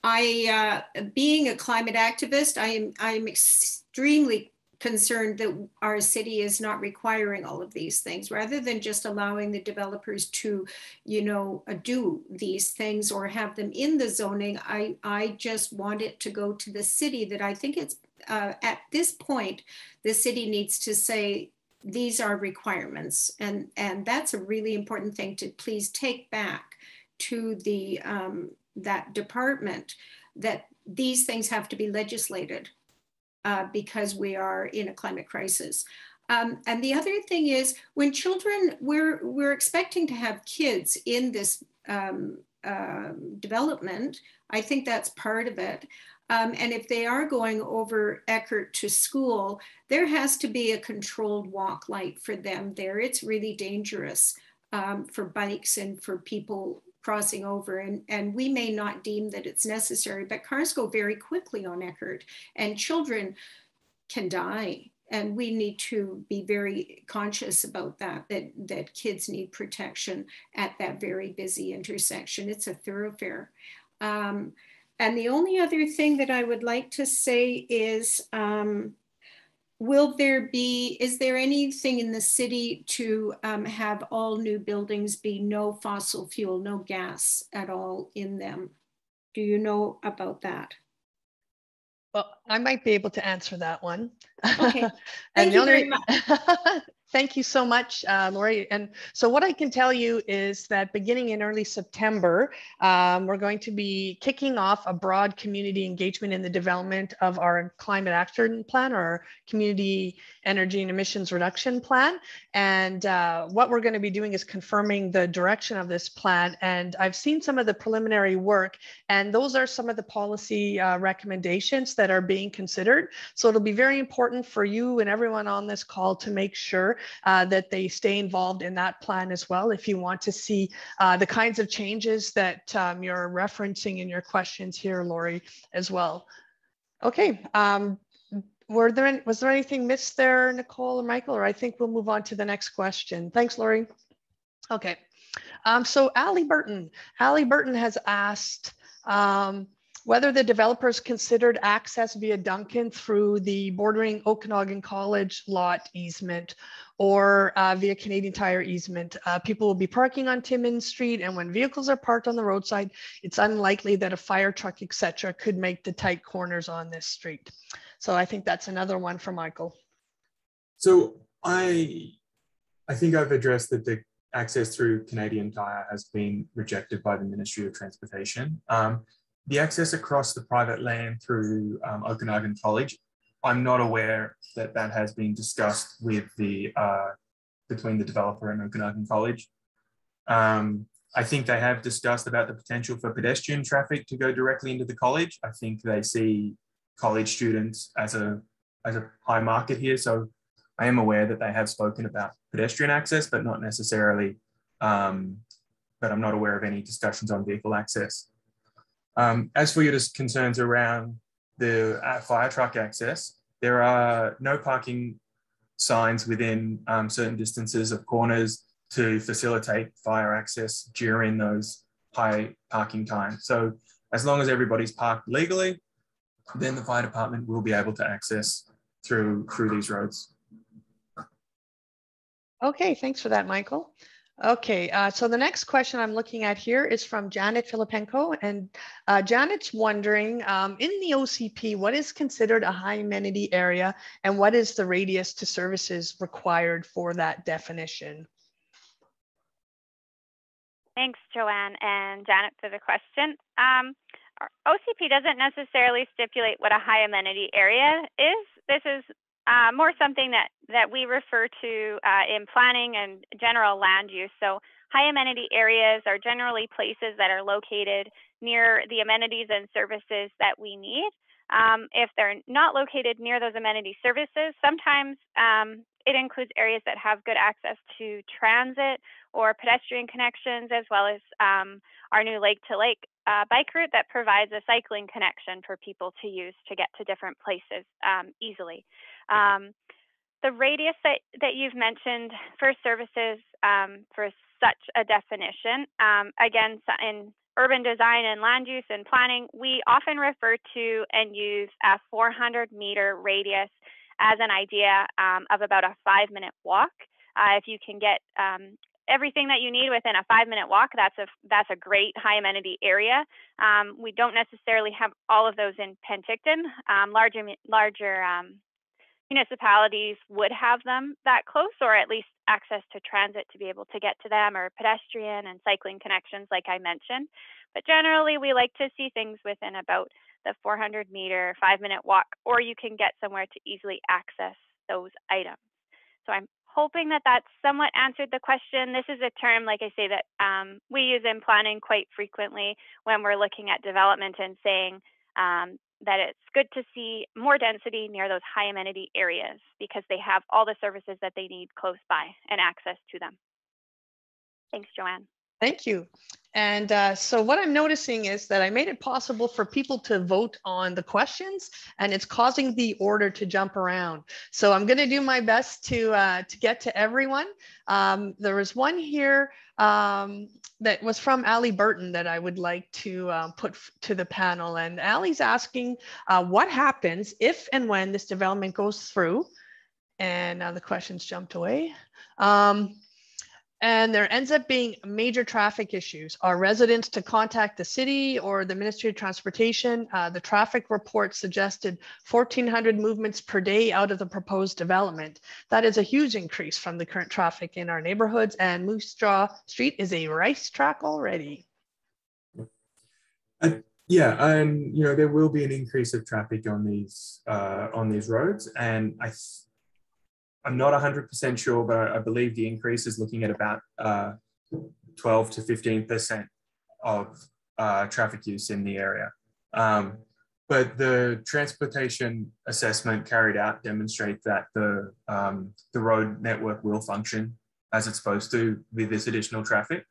a climate activist, I'm extremely concerned that our city is not requiring all of these things, rather than just allowing the developers to, do these things or have them in the zoning. I just want it to go to the city. That I think it's at this point, the city needs to say, these are requirements. And that's a really important thing to please take back to the that department, that these things have to be legislated. Because we are in a climate crisis. And the other thing is, when children, we're expecting to have kids in this development. I think that's part of it. And if they are going over Eckert to school, there has to be a controlled walk light for them there. It's really dangerous for bikes and for people crossing over, and we may not deem that it's necessary, but cars go very quickly on Eckert and children can die. And we need to be very conscious about that kids need protection at that very busy intersection. It's a thoroughfare. And the only other thing that I would like to say is, is there anything in the city to have all new buildings be no fossil fuel, no gas at all in them? Do you know about that? Well, I might be able to answer that one. Okay, thank you very much. Thank you so much, Lori. And so what I can tell you is that beginning in early September, we're going to be kicking off a broad community engagement in the development of our climate action plan, or our community energy and emissions reduction plan. And what we're going to be doing is confirming the direction of this plan. And I've seen some of the preliminary work, and those are some of the policy recommendations that are being considered. So it'll be very important for you and everyone on this call to make sure that they stay involved in that plan as well, if you want to see the kinds of changes that you're referencing in your questions here, Lori, as well. Okay, was there anything missed there, Nicole or Michael, or I think we'll move on to the next question. Thanks, Lori. Okay, so Allie Burton has asked, whether the developers considered access via Duncan through the bordering Okanagan College lot easement or via Canadian Tire easement. People will be parking on Timmins Street, and when vehicles are parked on the roadside, it's unlikely that a fire truck, etc., could make the tight corners on this street. So I think that's another one for Michael. So I think I've addressed that the access through Canadian Tire has been rejected by the Ministry of Transportation. The access across the private land through Okanagan College, I'm not aware that that has been discussed with the between the developer and Okanagan College. I think they have discussed about the potential for pedestrian traffic to go directly into the college. I think they see college students as a high market here. So I am aware that they have spoken about pedestrian access, but not necessarily, but I'm not aware of any discussions on vehicle access. As for your concerns around the fire truck access, there are no parking signs within certain distances of corners to facilitate fire access during those high parking times. So as long as everybody's parked legally, then the fire department will be able to access through these roads. Okay, thanks for that, Michael. Okay, so the next question I'm looking at here is from Janet Filipenko, and Janet's wondering, in the OCP, what is considered a high amenity area, and what is the radius to services required for that definition? Thanks, Joanne and Janet, for the question. Our OCP doesn't necessarily stipulate what a high amenity area is. This is more something that we refer to in planning and general land use. So high amenity areas are generally places that are located near the amenities and services that we need. If they're not located near those amenity services, sometimes it includes areas that have good access to transit or pedestrian connections, as well as our new lake-to-lake bike route that provides a cycling connection for people to use to get to different places easily. The radius that you've mentioned for services for such a definition, again, in urban design and land use and planning, we often refer to and use a 400-meter radius as an idea of about a 5-minute walk. If you can get everything that you need within a 5-minute walk, that's a great high amenity area. We don't necessarily have all of those in Penticton. Larger municipalities would have them that close, or at least access to transit to be able to get to them, or pedestrian and cycling connections like I mentioned. But generally, we like to see things within about the 400-meter 5-minute walk, or you can get somewhere to easily access those items. So I'm hoping that that's somewhat answered the question. This is a term, like I say, that we use in planning quite frequently when we're looking at development and saying that it's good to see more density near those high amenity areas because they have all the services that they need close by and access to them. Thanks, Joanne. Thank you. And so what I'm noticing is that I made it possible for people to vote on the questions, and it's causing the order to jump around. So I'm going to do my best to get to everyone. There was one here that was from Ali Burton that I would like to put to the panel. And Ali's asking what happens if and when this development goes through. And now the questions jumped away. And there ends up being major traffic issues. Are residents to contact the city or the Ministry of Transportation? The traffic report suggested 1,400 movements per day out of the proposed development. That is a huge increase from the current traffic in our neighborhoods, and Moose Jaw Street is a racetrack already. Yeah, and there will be an increase of traffic on these roads, and I'm not 100% sure, but I believe the increase is looking at about 12 to 15% of traffic use in the area. But the transportation assessment carried out demonstrates that the road network will function as it's supposed to with this additional traffic.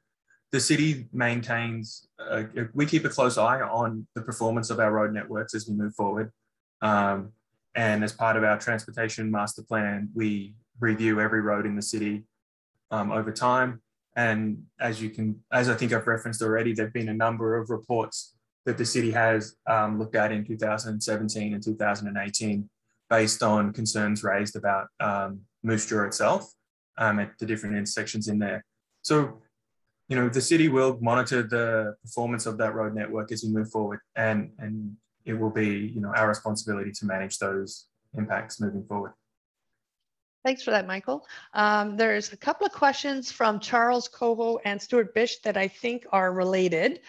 The city maintains, we keep a close eye on the performance of our road networks as we move forward. And as part of our transportation master plan, we review every road in the city over time. And as I think I've referenced already, there've been a number of reports that the city has looked at in 2017 and 2018 based on concerns raised about Moose Jaw itself at the different intersections in there. So, the city will monitor the performance of that road network as we move forward, and it will be, our responsibility to manage those impacts moving forward. Thanks for that, Michael. There's a couple of questions from Charles Coho and Stuart Bish that I think are related.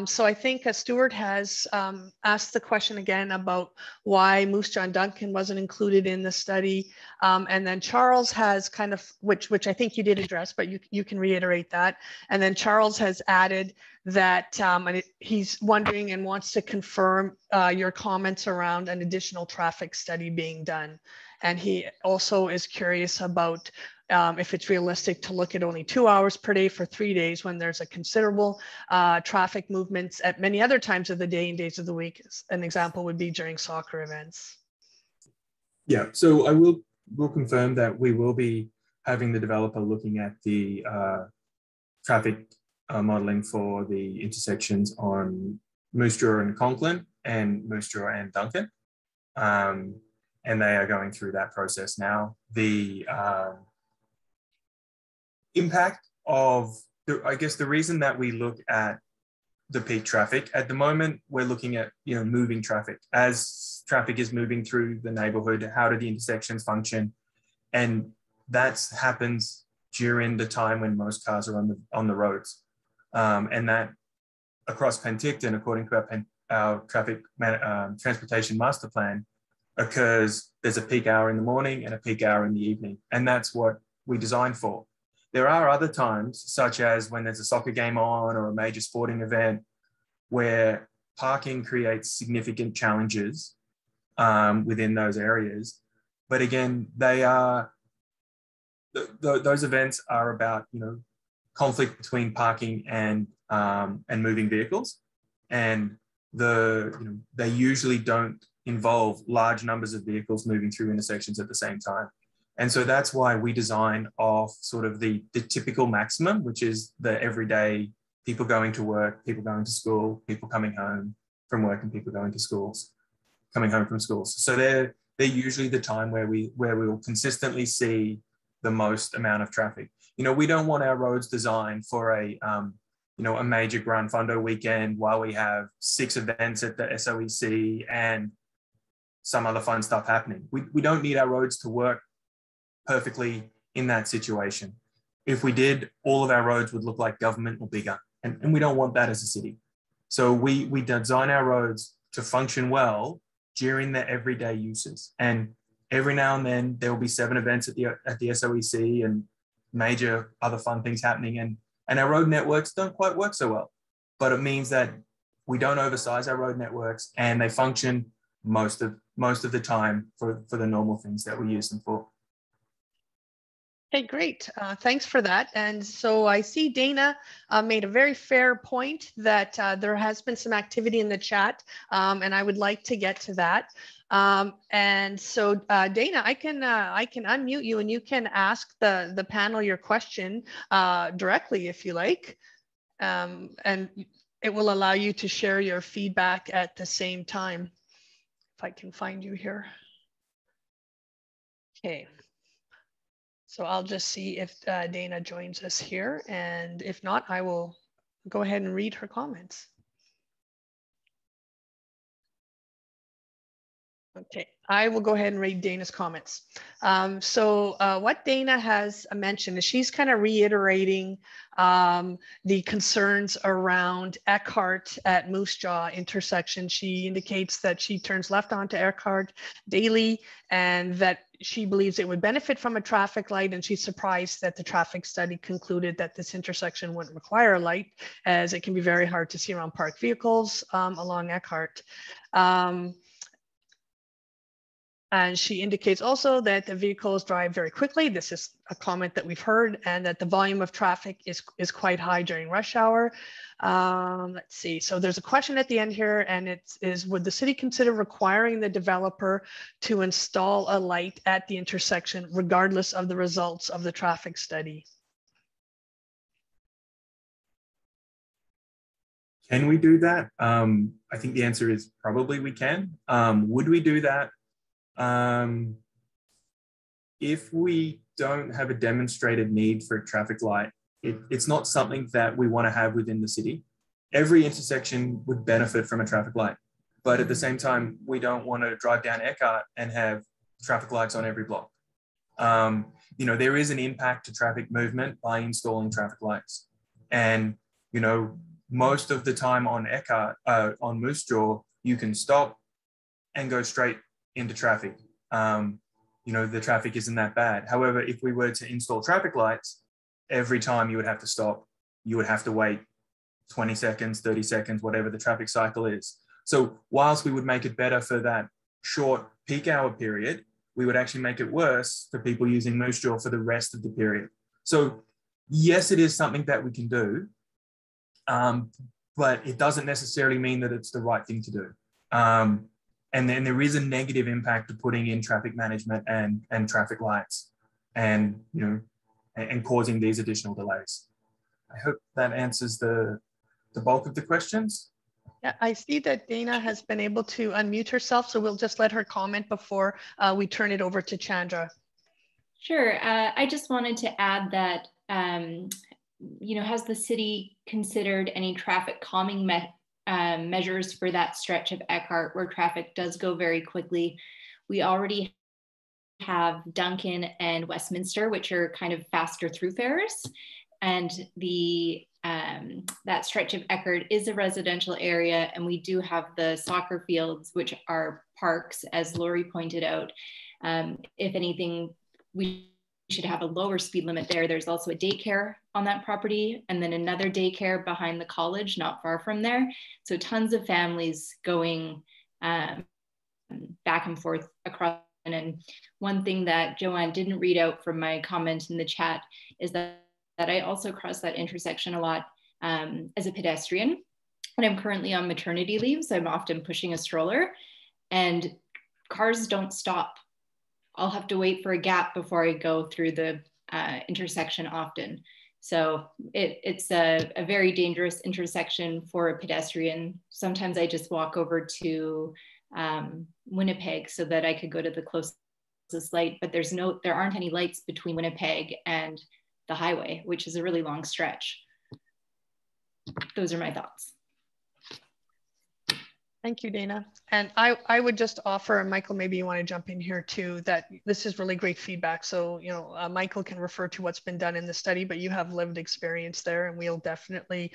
So I think Stuart has asked the question again about why Moose Jaw and Duncan wasn't included in the study. And then Charles has kind of, which I think you did address, but you can reiterate that. And then Charles has added that he's wondering and wants to confirm your comments around an additional traffic study being done. And he also is curious about if it's realistic to look at only 2 hours per day for 3 days when there's a considerable traffic movements at many other times of the day and days of the week. An example would be during soccer events. Yeah, so I will confirm that we will be having the developer looking at the traffic modeling for the intersections on Moose Jaw and Conklin and Moose Jaw and Duncan. And they are going through that process now. The impact of, I guess the reason that we look at the peak traffic, at the moment, we're looking at, moving traffic. As traffic is moving through the neighborhood, how do the intersections function? And that happens during the time when most cars are on the roads. And that across Penticton, according to our traffic transportation master plan, occurs, there's a peak hour in the morning and a peak hour in the evening. And that's what we designed for. There are other times, such as when there's a soccer game on or a major sporting event, where parking creates significant challenges within those areas. But again, they are, those events are about, conflict between parking and moving vehicles. And they usually don't involve large numbers of vehicles moving through intersections at the same time. And so that's why we design off sort of the typical maximum, which is the everyday people going to work, people going to school, people coming home from work, and people going to schools, coming home from schools. So they're usually the time where we will consistently see the most amount of traffic. We don't want our roads designed for a major Gran Fondo weekend while we have 6 events at the SOEC and some other fun stuff happening. We don't need our roads to work perfectly in that situation. If we did, all of our roads would look like government or bigger. And we don't want that as a city. So we design our roads to function well during the everyday uses. And every now and then there will be 7 events at the SOEC and major other fun things happening. And our road networks don't quite work so well. But it means that we don't oversize our road networks and they function most of the time for the normal things that we use them for. Okay, great. Thanks for that. And so I see Dana made a very fair point that there has been some activity in the chat, and I would like to get to that. And so Dana, I can unmute you and you can ask the panel your question directly if you like. And it will allow you to share your feedback at the same time. If I can find you here. Okay. So I'll just see if Dana joins us here. And if not, I will go ahead and read her comments. Okay, I will go ahead and read Dana's comments. So what Dana has mentioned is she's kind of reiterating the concerns around Eckhart at Moose Jaw intersection. She indicates that she turns left onto Eckhart daily and that she believes it would benefit from a traffic light, and she's surprised that the traffic study concluded that this intersection wouldn't require a light, as it can be very hard to see around parked vehicles along Eckhart. And she indicates also that the vehicles drive very quickly. This is a comment that we've heard, and that the volume of traffic is quite high during rush hour. Let's see. So there's a question at the end here, and it is, would the city consider requiring the developer to install a light at the intersection regardless of the results of the traffic study? Can we do that? I think the answer is probably we can. Would we do that? If we don't have a demonstrated need for a traffic light, it's not something that we want to have within the city. Every intersection would benefit from a traffic light. But at the same time, we don't want to drive down Eckhart and have traffic lights on every block. You know, there is an impact to traffic movement by installing traffic lights. And, you know, most of the time on Eckhart, on Moose Jaw, you can stop and go straight into traffic. You know, the traffic isn't that bad. However, if we were to install traffic lights, every time you would have to stop, you would have to wait 20 seconds, 30 seconds, whatever the traffic cycle is. So whilst we would make it better for that short peak hour period, we would actually make it worse for people using Moose Jaw for the rest of the period. So yes, it is something that we can do, but it doesn't necessarily mean that it's the right thing to do. And then there is a negative impact of putting in traffic management and traffic lights and, you know, and causing these additional delays. I hope that answers the bulk of the questions. Yeah, I see that Dana has been able to unmute herself, so we'll just let her comment before we turn it over to Chandra. Sure. I just wanted to add that, you know, has the city considered any traffic calming measures for that stretch of Eckhart where traffic does go very quickly? We already have Duncan and Westminster, which are kind of faster thoroughfares, and the that stretch of Eckhart is a residential area, and we do have the soccer fields, which are parks, as Lori pointed out. If anything, we should have a lower speed limit there. There's also a daycare on that property, and then another daycare behind the college, not far from there. So tons of families going back and forth across. And one thing that Joanne didn't read out from my comment in the chat is that I also cross that intersection a lot as a pedestrian. And I'm currently on maternity leave, so I'm often pushing a stroller, and cars don't stop. I'll have to wait for a gap before I go through the intersection often. So it's a very dangerous intersection for a pedestrian. Sometimes I just walk over to Winnipeg so that I could go to the closest light, but there aren't any lights between Winnipeg and the highway, which is a really long stretch. Those are my thoughts. Thank you, Dana. And I would just offer, and Michael, maybe you want to jump in here too, that this is really great feedback. So, you know, Michael can refer to what's been done in the study, but you have lived experience there, and we'll definitely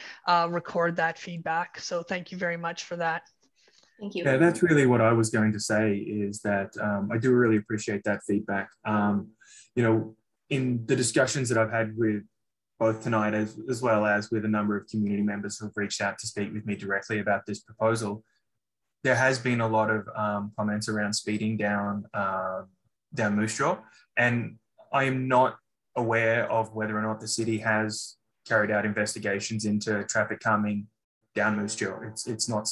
record that feedback. So thank you very much for that. Thank you. Yeah, that's really what I was going to say, is that I do really appreciate that feedback. You know, in the discussions that I've had with both tonight, as well as with a number of community members who have reached out to speak with me directly about this proposal, there has been a lot of comments around speeding down Moose Jaw, and I am not aware of whether or not the city has carried out investigations into traffic calming down Moose Jaw. It's not.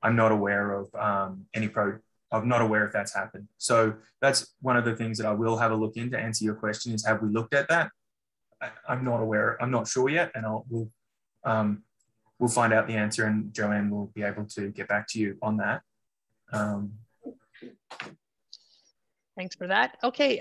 I'm not aware of I'm not aware if that's happened. So that's one of the things that I will have a look into. Answer your question is, have we looked at that? I'm not aware. I'm not sure yet, and we'll find out the answer, and Joanne will be able to get back to you on that. Thanks for that. Okay,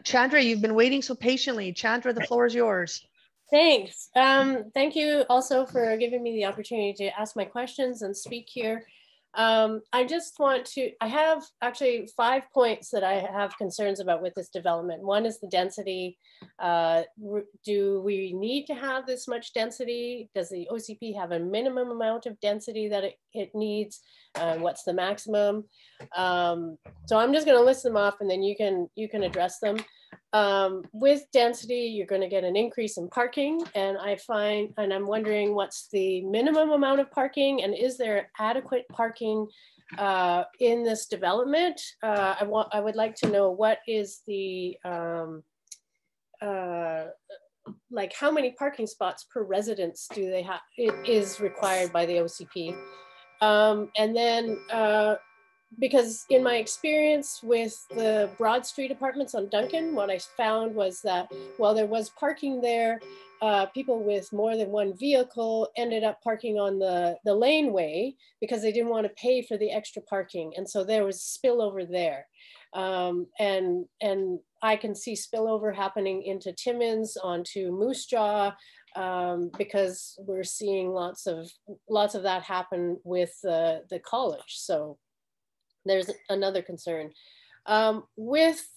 Chandra, you've been waiting so patiently. Chandra, the floor is yours. Thanks. Thank you also for giving me the opportunity to ask my questions and speak here. I just want to, I have actually 5 points that I have concerns about with this development. One is the density. Do we need to have this much density? Does the OCP have a minimum amount of density that it needs? What's the maximum? So I'm just gonna list them off, and then you can address them. With density, you're going to get an increase in parking, and I'm wondering what's the minimum amount of parking, and is there adequate parking in this development? I would like to know what is the like how many parking spots per residence do they have? It is required by the OCP, and then because in my experience with the Broad Street apartments on Duncan, what I found was that while there was parking there, people with more than one vehicle ended up parking on the laneway because they didn't want to pay for the extra parking. And so there was spillover there. And I can see spillover happening into Timmins, onto Moose Jaw, because we're seeing lots of that happen with the college. So there's another concern. With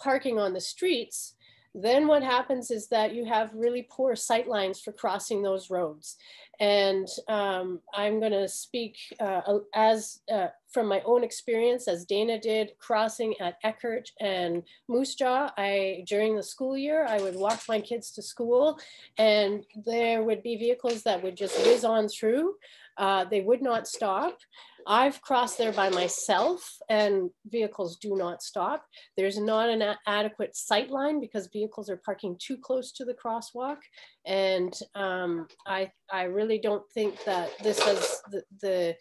parking on the streets, then what happens is that you have really poor sight lines for crossing those roads. And I'm going to speak from my own experience, as Dana did, crossing at Eckert and Moose Jaw. During the school year, I would walk my kids to school, and there would be vehicles that would just whiz on through. They would not stop. I've crossed there by myself, and vehicles do not stop. There's not an adequate sight line because vehicles are parking too close to the crosswalk. And I really don't think that this has the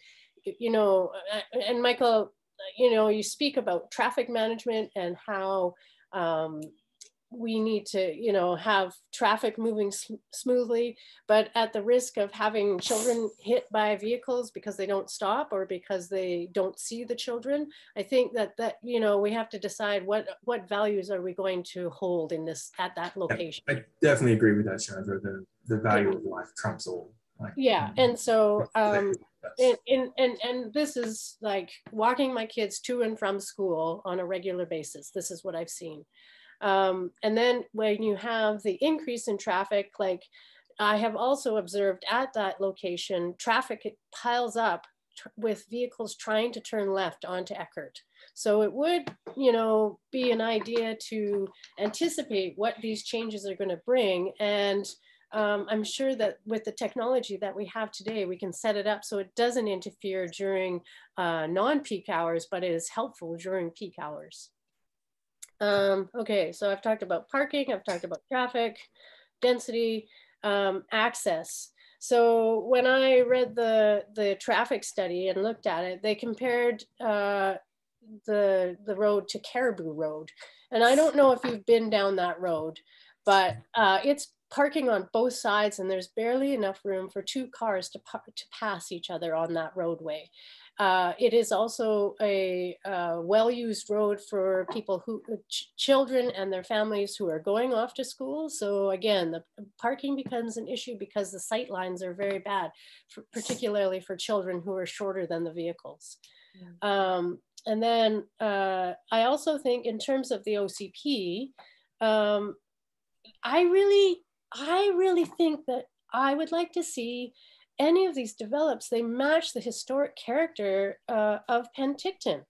and Michael, you speak about traffic management and how we need to, have traffic moving smoothly, but at the risk of having children hit by vehicles because they don't stop or because they don't see the children. I think that we have to decide what values are we going to hold at that location. I definitely agree with that, Chandra. The value of life trumps all. And so and this is like walking my kids to and from school on a regular basis. This is what I've seen. And then when you have the increase in traffic, like I have also observed at that location, traffic piles up with vehicles trying to turn left onto Eckert. So it would, be an idea to anticipate what these changes are going to bring. And I'm sure that with the technology that we have today, we can set it up so it doesn't interfere during non-peak hours, but it is helpful during peak hours. Okay, so I've talked about parking, I've talked about traffic, density, access. So when I read the traffic study and looked at it, they compared the road to Caribou Road. And I don't know if you've been down that road, but it's parking on both sides and there's barely enough room for two cars to pass each other on that roadway. It is also a well-used road for people children and their families who are going off to school. So again, the parking becomes an issue because the sight lines are very bad, particularly for children who are shorter than the vehicles. Yeah. And then I also think in terms of the OCP, I really think that I would like to see any of these develops, they match the historic character of Penticton.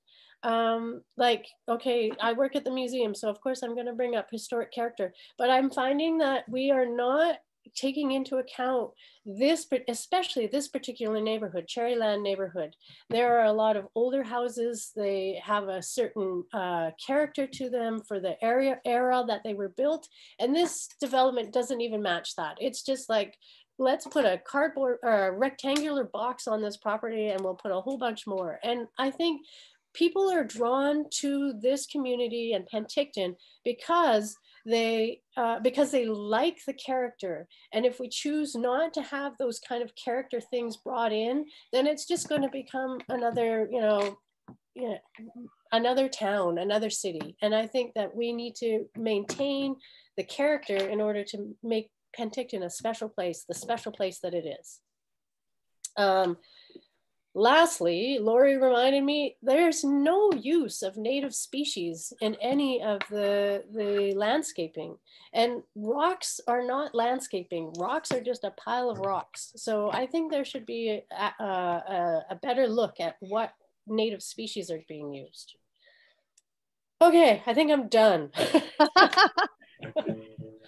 Okay, I work at the museum, so of course I'm going to bring up historic character, but I'm finding that we are not taking into account this, especially this particular neighborhood, Cherryland neighborhood. There are a lot of older houses. They have a certain character to them for the era that they were built. And this development doesn't even match that. It's just like, let's put a cardboard or a rectangular box on this property and we'll put a whole bunch more. And I think people are drawn to this community and Penticton because they like the character. And if we choose not to have those kind of character things brought in, then it's just going to become another, another town, another city. And I think that we need to maintain the character in order to make Penticton a special place, the special place that it is. Lastly, Lori reminded me there's no use of native species in any of the landscaping, and rocks are not landscaping. Rocks are just a pile of rocks. So I think there should be a better look at what native species are being used. Okay, I think I'm done.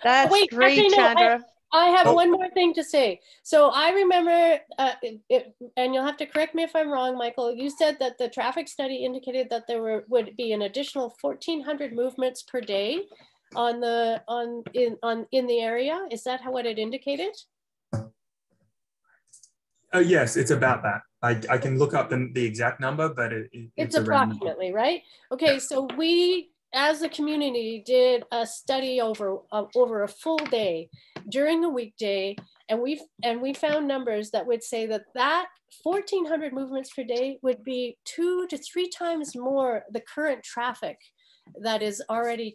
That's great, actually, no, Chandra. I have one more thing to say. So I remember, and you'll have to correct me if I'm wrong, Michael, you said that the traffic study indicated that there would be an additional 1,400 movements per day in the area. Is that what it indicated? Yes, it's about that. I can look up the exact number, but It's around. approximately, right? Okay, so we, as a community, did a study over a full day during a weekday, and we found numbers that would say that 1,400 movements per day would be 2 to 3 times more the current traffic that is already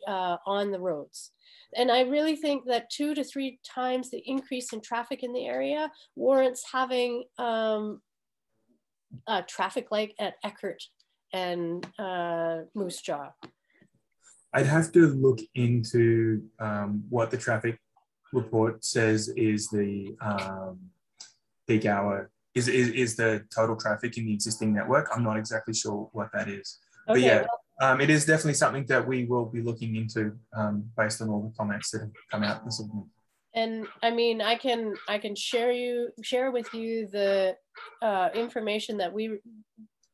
on the roads. And I really think that 2 to 3 times the increase in traffic in the area warrants having traffic light at Eckert and Moose Jaw. I'd have to look into what the traffic report says is the peak hour, is the total traffic in the existing network. I'm not exactly sure what that is. Okay, but yeah, well, it is definitely something that we will be looking into based on all the comments that have come out this evening. And I mean, I can share with you the information that we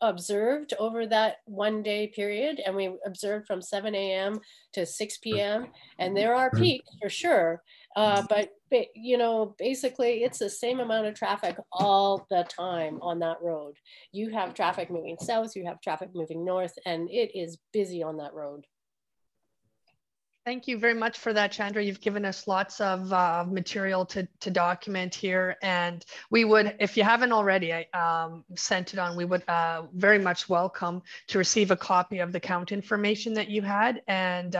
observed over that 1 day period, and we observed from 7 a.m. to 6 p.m. and there are peaks for sure, but you know, basically it's the same amount of traffic all the time on that road. You have traffic moving south, you have traffic moving north, and it is busy on that road. Thank you very much for that, Chandra. You've given us lots of material to document here, and we would, if you haven't already sent it on, we would very much welcome to receive a copy of the count information that you had. And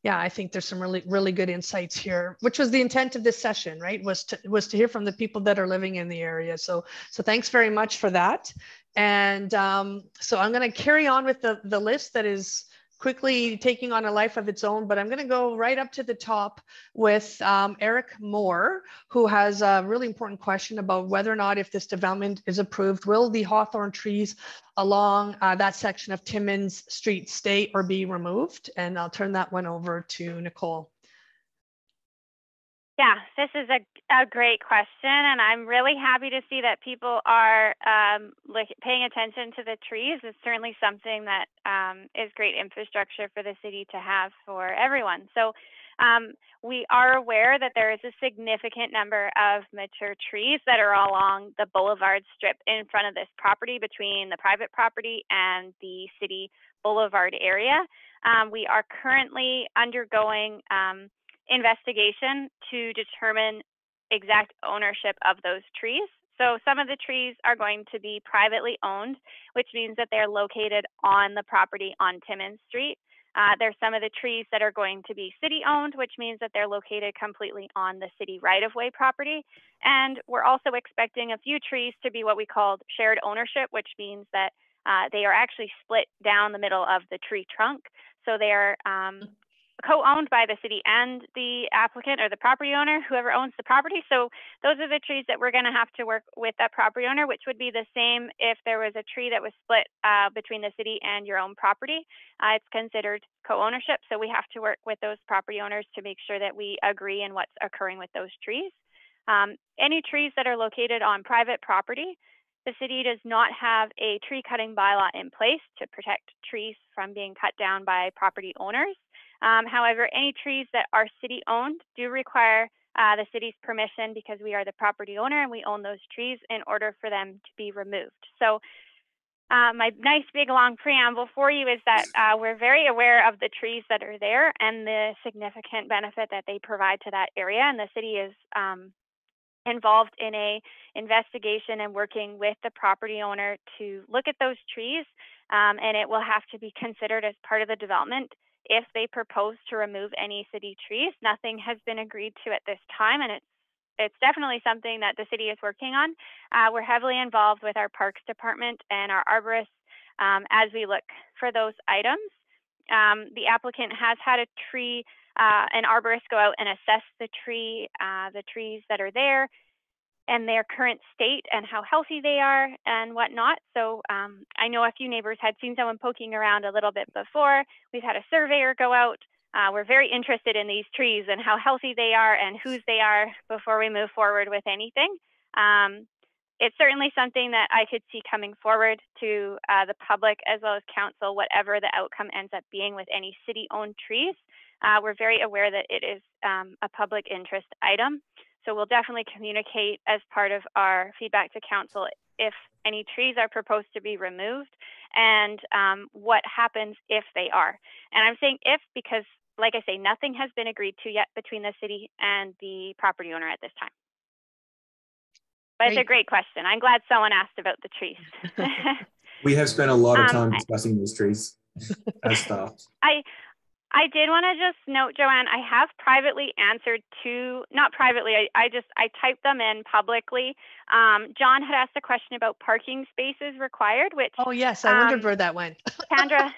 yeah, I think there's some really good insights here, which was the intent of this session, right? Was to hear from the people that are living in the area. So thanks very much for that. And so I'm going to carry on with the list that is quickly taking on a life of its own, but I'm going to go right up to the top with Eric Moore, who has a really important question about whether or not, if this development is approved, will the hawthorn trees along that section of Timmins Street stay or be removed? And I'll turn that one over to Nicole. Yeah, this is a great question, and I'm really happy to see that people are paying attention to the trees. It's certainly something that is great infrastructure for the city to have for everyone. So we are aware that there is a significant number of mature trees that are along the boulevard strip in front of this property, between the private property and the city boulevard area. We are currently undergoing investigation to determine exact ownership of those trees. So some of the trees are going to be privately owned, which means that they're located on the property on Timmins Street. There's some of the trees that are going to be city owned, which means that they're located completely on the city right-of-way property. And we're also expecting a few trees to be what we call shared ownership, which means that they are actually split down the middle of the tree trunk. So they are co-owned by the city and the applicant or the property owner, whoever owns the property. So those are the trees that we're going to have to work with that property owner, which would be the same if there was a tree that was split between the city and your own property. It's considered co-ownership. So we have to work with those property owners to make sure that we agree in what's occurring with those trees. Any trees that are located on private property, the city does not have a tree cutting bylaw in place to protect trees from being cut down by property owners. However, any trees that are city owned do require the city's permission, because we are the property owner and we own those trees, in order for them to be removed. So my nice big long preamble for you is that we're very aware of the trees that are there and the significant benefit that they provide to that area. And the city is involved in a investigation and working with the property owner to look at those trees. And it will have to be considered as part of the development if they propose to remove any city trees. Nothing has been agreed to at this time, and it's definitely something that the city is working on. We're heavily involved with our parks department and our arborists as we look for those items. The applicant has had an arborist go out and assess the trees that are there and their current state and how healthy they are and whatnot. So I know a few neighbors had seen someone poking around a little bit before. We've had a surveyor go out. We're very interested in these trees and how healthy they are and whose they are before we move forward with anything. It's certainly something that I could see coming forward to the public as well as council, whatever the outcome ends up being with any city-owned trees. We're very aware that it is a public interest item. So we'll definitely communicate as part of our feedback to council if any trees are proposed to be removed and what happens if they are. And I'm saying if because, like I say, nothing has been agreed to yet between the city and the property owner at this time. But it's a great question. I'm glad someone asked about the trees. We have spent a lot of time discussing those trees as staff. I did want to just note, Joanne, I have privately answered not privately, I typed them in publicly. John had asked a question about parking spaces required, which— Oh yes, I wondered where that went. Sandra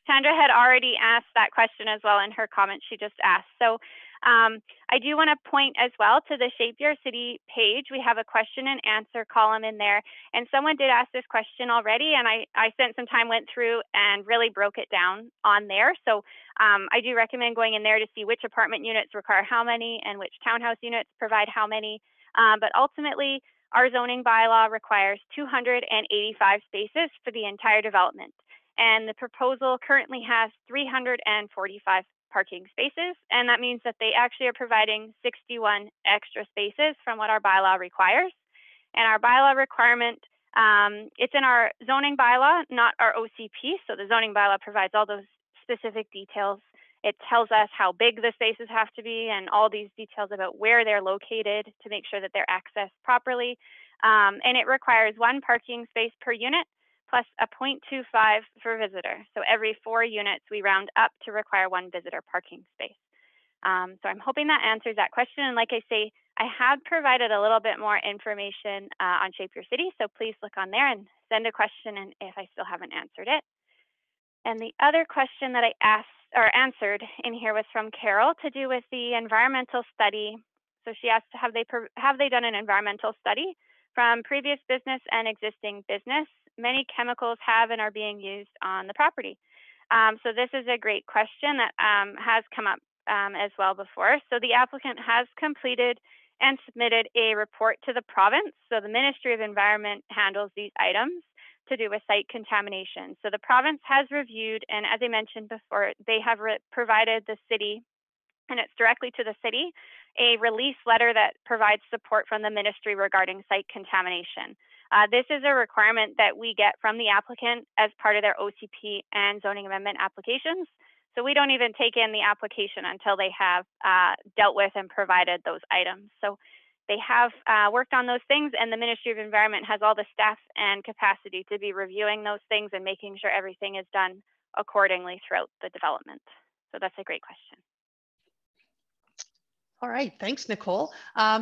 had already asked that question as well in her comment she just asked. So I do want to point as well to the Shape Your City page. We have a question and answer column in there. And someone did ask this question already, and I spent some time, went through and really broke it down on there. So I do recommend going in there to see which apartment units require how many and which townhouse units provide how many. But ultimately, our zoning bylaw requires 285 spaces for the entire development. And the proposal currently has 345 parking spaces, and that means that they actually are providing 61 extra spaces from what our bylaw requires. And our bylaw requirement, it's in our zoning bylaw, not our OCP. So the zoning bylaw provides all those specific details. It tells us how big the spaces have to be and all these details about where they're located to make sure that they're accessed properly. And it requires 1 parking space per unit plus a 0.25 for visitor. So every 4 units, we round up to require 1 visitor parking space. So I'm hoping that answers that question. And like I say, I have provided a little bit more information on Shape Your City. So please look on there and send a question and if I still haven't answered it. And the other question that I asked or answered in here was from Carol to do with the environmental study. So she asked, have they done an environmental study from previous business and existing business? Many chemicals have and are being used on the property. So this is a great question that has come up as well before. So the applicant has completed and submitted a report to the province. So the Ministry of Environment handles these items to do with site contamination. So the province has reviewed, and as I mentioned before, they have provided the city, and it's directly to the city, a release letter that provides support from the ministry regarding site contamination. This is a requirement that we get from the applicant as part of their OCP and zoning amendment applications. So we don't even take in the application until they have dealt with and provided those items. So they have worked on those things, and the Ministry of Environment has all the staff and capacity to be reviewing those things and making sure everything is done accordingly throughout the development. So that's a great question. All right, thanks, Nicole.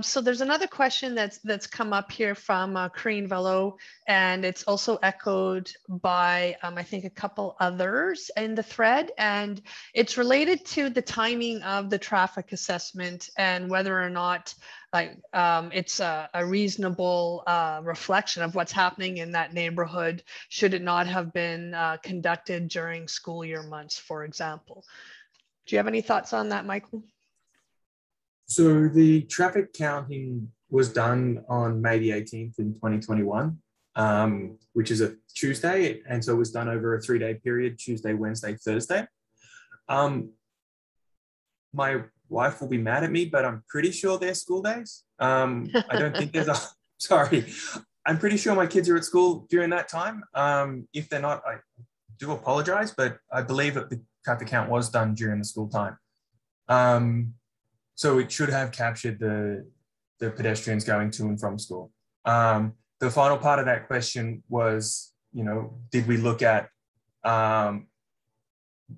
So there's another question that's come up here from Corrine Velo, and it's also echoed by I think a couple others in the thread, and it's related to the timing of the traffic assessment and whether or not it's a reasonable reflection of what's happening in that neighborhood. Should it not have been conducted during school year months, for example? Do you have any thoughts on that, Michael? So the traffic counting was done on May the 18th in 2021, which is a Tuesday. And so it was done over a 3-day period, Tuesday, Wednesday, Thursday. My wife will be mad at me, but I'm pretty sure they're school days. I don't think there's sorry. I'm pretty sure my kids are at school during that time. If they're not, I do apologize, but I believe that the traffic count was done during the school time. So it should have captured the pedestrians going to and from school. The final part of that question was, did we look at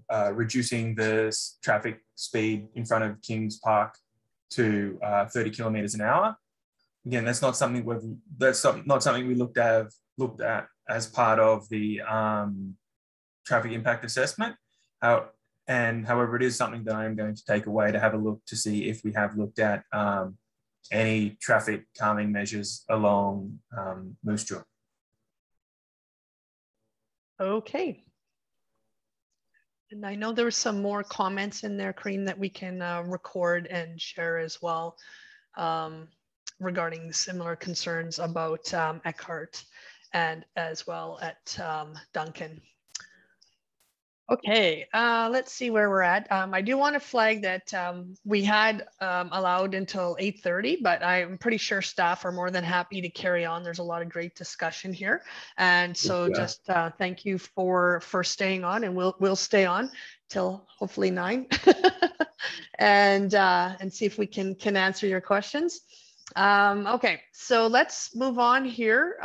reducing the traffic speed in front of Kings Park to 30 kilometers an hour? Again, that's not something we looked at as part of the traffic impact assessment. However, it is something that I am going to take away to have a look to see if we have looked at any traffic calming measures along Moose Jaw. Okay. And I know there were some more comments in there, Corrine, that we can record and share as well regarding similar concerns about Eckhart and as well at Duncan. Okay, let's see where we're at. I do want to flag that we had allowed until 8:30, but I'm pretty sure staff are more than happy to carry on. There's a lot of great discussion here. And so just thank you for staying on, and we'll stay on till hopefully 9 and see if we can answer your questions. Okay, so let's move on here.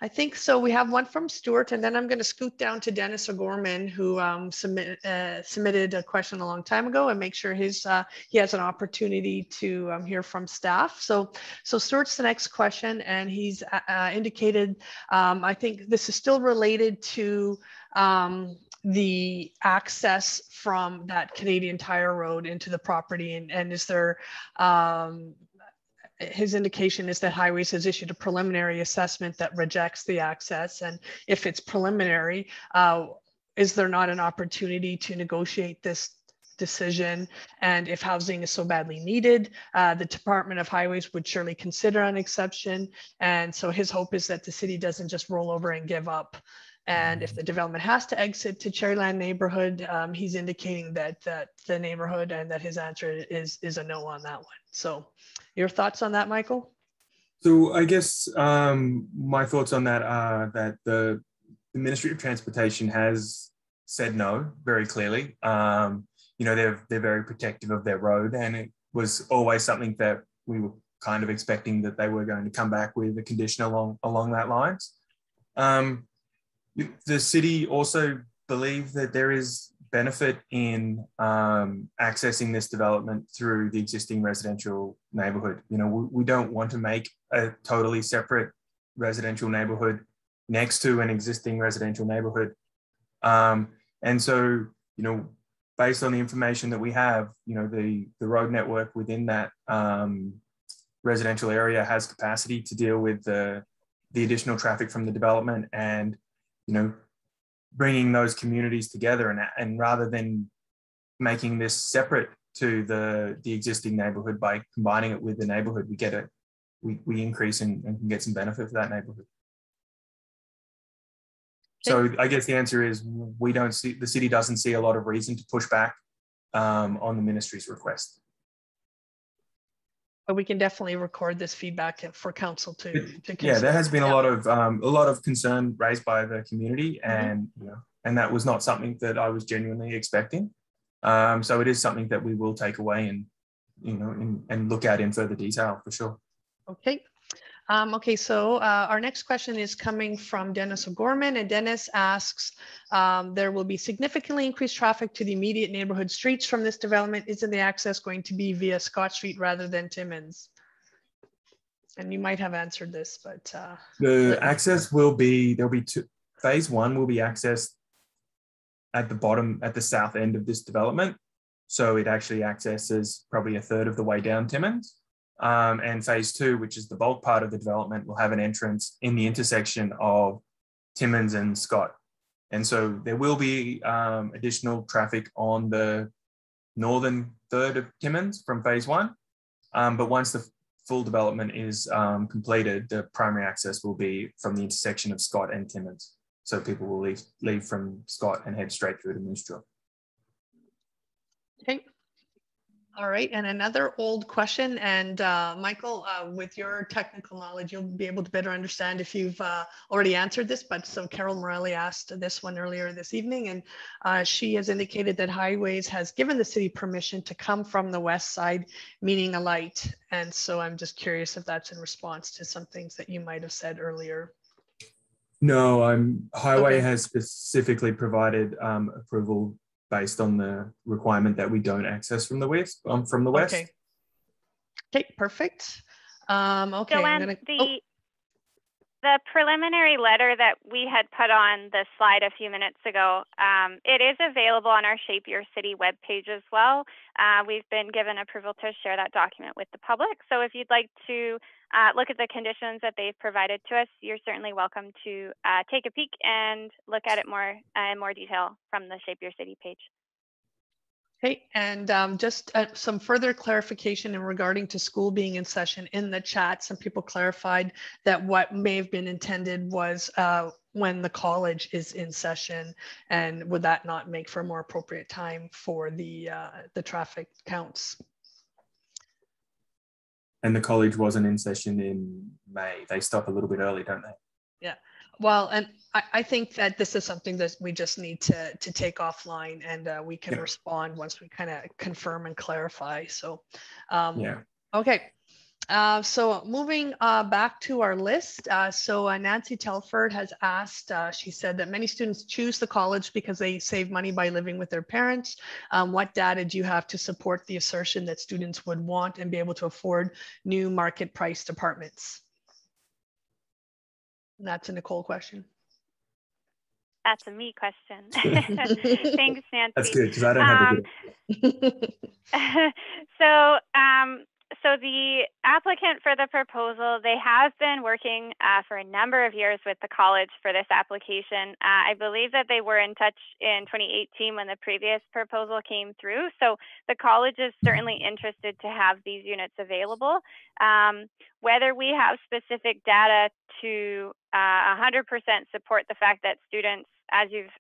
I think so. We have one from Stuart, and then I'm going to scoot down to Dennis O'Gorman, who submitted a question a long time ago, and make sure he has an opportunity to hear from staff. So Stuart's the next question, and he's indicated, I think this is still related to the access from that Canadian Tire Road into the property, and is there his indication is that Highways has issued a preliminary assessment that rejects the access. And if it's preliminary, is there not an opportunity to negotiate this decision? And if housing is so badly needed, the Department of Highways would surely consider an exception. And so his hope is that the city doesn't just roll over and give up. And if the development has to exit to Cherryland neighborhood, he's indicating that the neighborhood, and that his answer is a no on that one. So your thoughts on that, Michael? So I guess my thoughts on that are that the Ministry of Transportation has said no very clearly. You know, they're very protective of their road, and it was always something that we were kind of expecting that they were going to come back with a condition along that lines. The city also believe that there is benefit in accessing this development through the existing residential neighborhood. You know, we don't want to make a totally separate residential neighborhood next to an existing residential neighborhood. And so, you know, based on the information that we have, you know, the road network within that residential area has capacity to deal with the additional traffic from the development, and you know, bringing those communities together, and rather than making this separate to the existing neighborhood, by combining it with the neighborhood, we increase and can get some benefit for that neighborhood. So I guess the answer is the city doesn't see a lot of reason to push back on the ministry's request. But we can definitely record this feedback for council to consider. Yeah, there has been a lot of concern raised by the community, and you know, and that was not something that I was genuinely expecting. So it is something that we will take away and you know and look at in further detail for sure. Okay. Okay, so our next question is coming from Dennis O'Gorman, and Dennis asks, there will be significantly increased traffic to the immediate neighborhood streets from this development. Isn't the access going to be via Scott Street rather than Timmins? And you might have answered this, but the access will be, there'll be phase one will be accessed at the bottom, at the south end of this development. So it actually accesses probably a third of the way down Timmins. And phase two, which is the bulk part of the development, will have an entrance in the intersection of Timmins and Scott. And so there will be additional traffic on the northern third of Timmins from phase one. But once the full development is completed, the primary access will be from the intersection of Scott and Timmins. So people will leave from Scott and head straight through to Moose Jaw. Okay. All right, and another old question, and Michael, with your technical knowledge, you'll be able to better understand if you've already answered this, but so Carol Morelli asked this one earlier this evening, and she has indicated that Highways has given the city permission to come from the west side, meaning a light. And so I'm just curious if that's in response to some things that you might have said earlier. No, Highway has specifically provided approval based on the requirement that we don't access from the west. Okay. Okay, perfect. Okay. Joanne, the preliminary letter that we had put on the slide a few minutes ago, it is available on our Shape Your City webpage as well. We've been given approval to share that document with the public. So if you'd like to look at the conditions that they've provided to us, you're certainly welcome to take a peek and look at it more in more detail from the Shape Your City page. Okay, and just some further clarification in regarding to school being in session in the chat. Some people clarified that what may have been intended was when the college is in session, and would that not make for a more appropriate time for the traffic counts? And the college wasn't in session in May. They stop a little bit early, don't they? Yeah. Well, and I think that this is something that we just need to take offline, and we can respond once we kind of confirm and clarify. So, yeah. Okay. So moving back to our list. So Nancy Telford has asked, she said that many students choose the college because they save money by living with their parents. What data do you have to support the assertion that students would want and be able to afford new market priced apartments? And that's a Nicole question. That's a me question. Thanks, Nancy. That's good, because I don't have a good. So the applicant for the proposal, they have been working for a number of years with the college for this application. I believe that they were in touch in 2018 when the previous proposal came through. So the college is certainly interested to have these units available. Whether we have specific data to 100% support the fact that students, as you've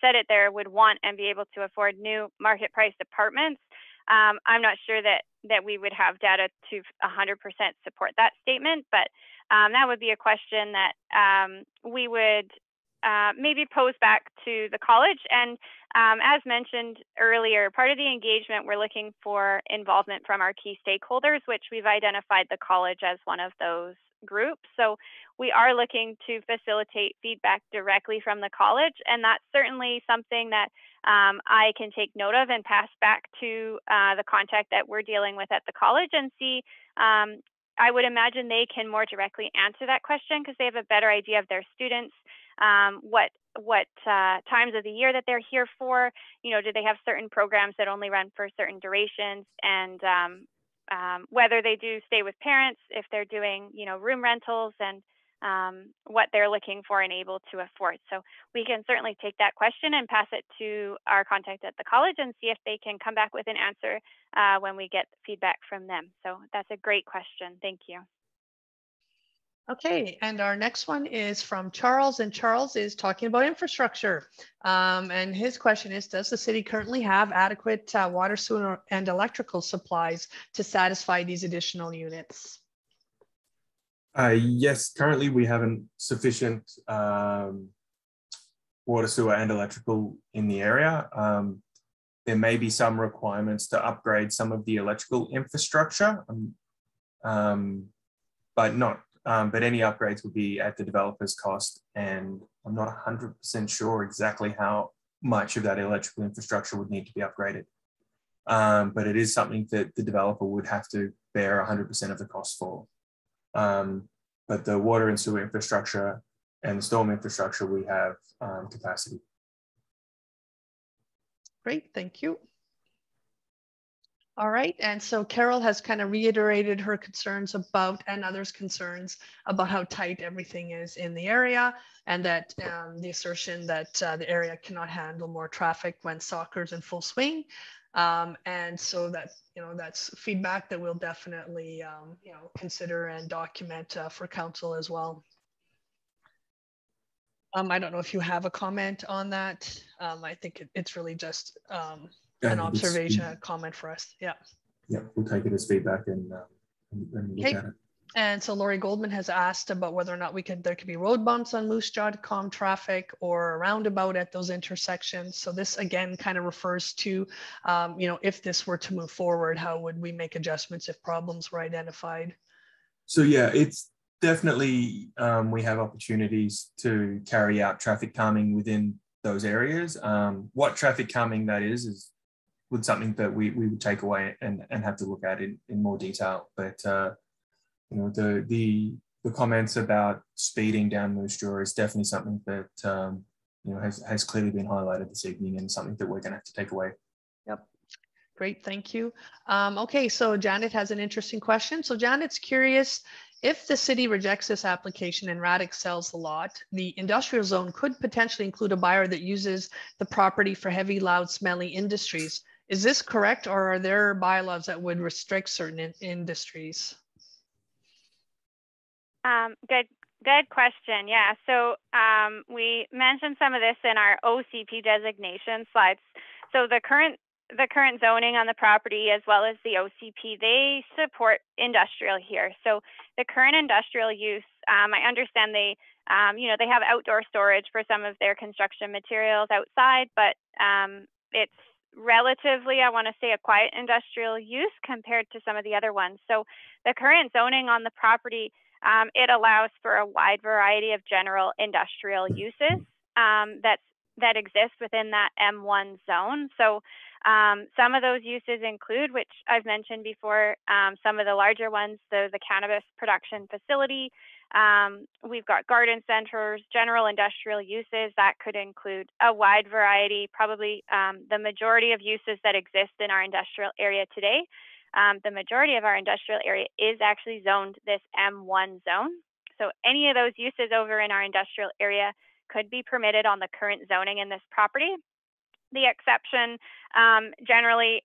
said it there, would want and be able to afford new market priced apartments, I'm not sure that we would have data to 100% support that statement, but that would be a question that we would maybe pose back to the college. And as mentioned earlier, part of the engagement, we're looking for involvement from our key stakeholders, which we've identified the college as one of those groups. So we are looking to facilitate feedback directly from the college, and that's certainly something that I can take note of and pass back to the contact that we're dealing with at the college and see. I would imagine they can more directly answer that question because they have a better idea of their students, what times of the year that they're here for. You know, do they have certain programs that only run for certain durations, and whether they do stay with parents, if they're doing, you know, room rentals, and what they're looking for and able to afford. So we can certainly take that question and pass it to our contact at the college and see if they can come back with an answer when we get feedback from them. So that's a great question. Thank you. Okay, and our next one is from Charles, and Charles is talking about infrastructure. And his question is, does the city currently have adequate water, sewer, and electrical supplies to satisfy these additional units? Yes, currently we haven't sufficient water, sewer, and electrical in the area. There may be some requirements to upgrade some of the electrical infrastructure, but any upgrades would be at the developer's cost, and I'm not 100% sure exactly how much of that electrical infrastructure would need to be upgraded. But it is something that the developer would have to bear 100% of the cost for. But the water and sewer infrastructure and the storm infrastructure, we have capacity. Great, thank you. All right, and so Carol has kind of reiterated her concerns about, and others' concerns about, how tight everything is in the area, and that the assertion that the area cannot handle more traffic when soccer's in full swing. And so that, you know, that's feedback that we'll definitely, you know, consider and document for council as well. I don't know if you have a comment on that. I think it's really just an observation, a comment for us. Yeah. Yeah, we'll take it as feedback and look at it. And so Lori Goldman has asked about whether or not there could be road bumps on Moose Jaw to calm traffic, or a roundabout at those intersections. So this again kind of refers to, you know, if this were to move forward, how would we make adjustments if problems were identified? So yeah, it's definitely, we have opportunities to carry out traffic calming within those areas. What traffic calming that is something that we would take away and have to look at in more detail. But you know, the comments about speeding down Moose Jaw is definitely something that you know, has clearly been highlighted this evening, and something that we're going to have to take away. Yep. Great, thank you. Okay, so Janet has an interesting question. So Janet's curious, if the city rejects this application and Radix sells the lot, the industrial zone could potentially include a buyer that uses the property for heavy, loud, smelly industries. Is this correct, or are there bylaws that would restrict certain industries? Good question. Yeah. So we mentioned some of this in our OCP designation slides. So the current zoning on the property, as well as the OCP, they support industrial here. So the current industrial use, I understand they, they have outdoor storage for some of their construction materials outside, but it's relatively, I want to say, a quiet industrial use compared to some of the other ones. So the current zoning on the property, it allows for a wide variety of general industrial uses that exist within that M1 zone. So some of those uses include, which I've mentioned before, some of the larger ones, the cannabis production facility. We've got garden centers, general industrial uses that could include a wide variety, probably the majority of uses that exist in our industrial area today. The majority of our industrial area is actually zoned this M1 zone. So any of those uses over in our industrial area could be permitted on the current zoning in this property. The exception generally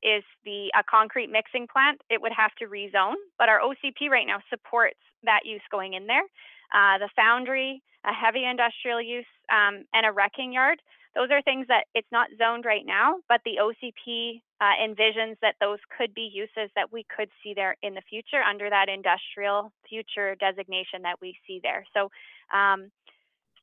is a concrete mixing plant. It would have to rezone, but our OCP right now supports that use going in there. The foundry, a heavy industrial use, and a wrecking yard. Those are things that it's not zoned right now, but the OCP envisions that those could be uses that we could see there in the future under that industrial future designation that we see there. So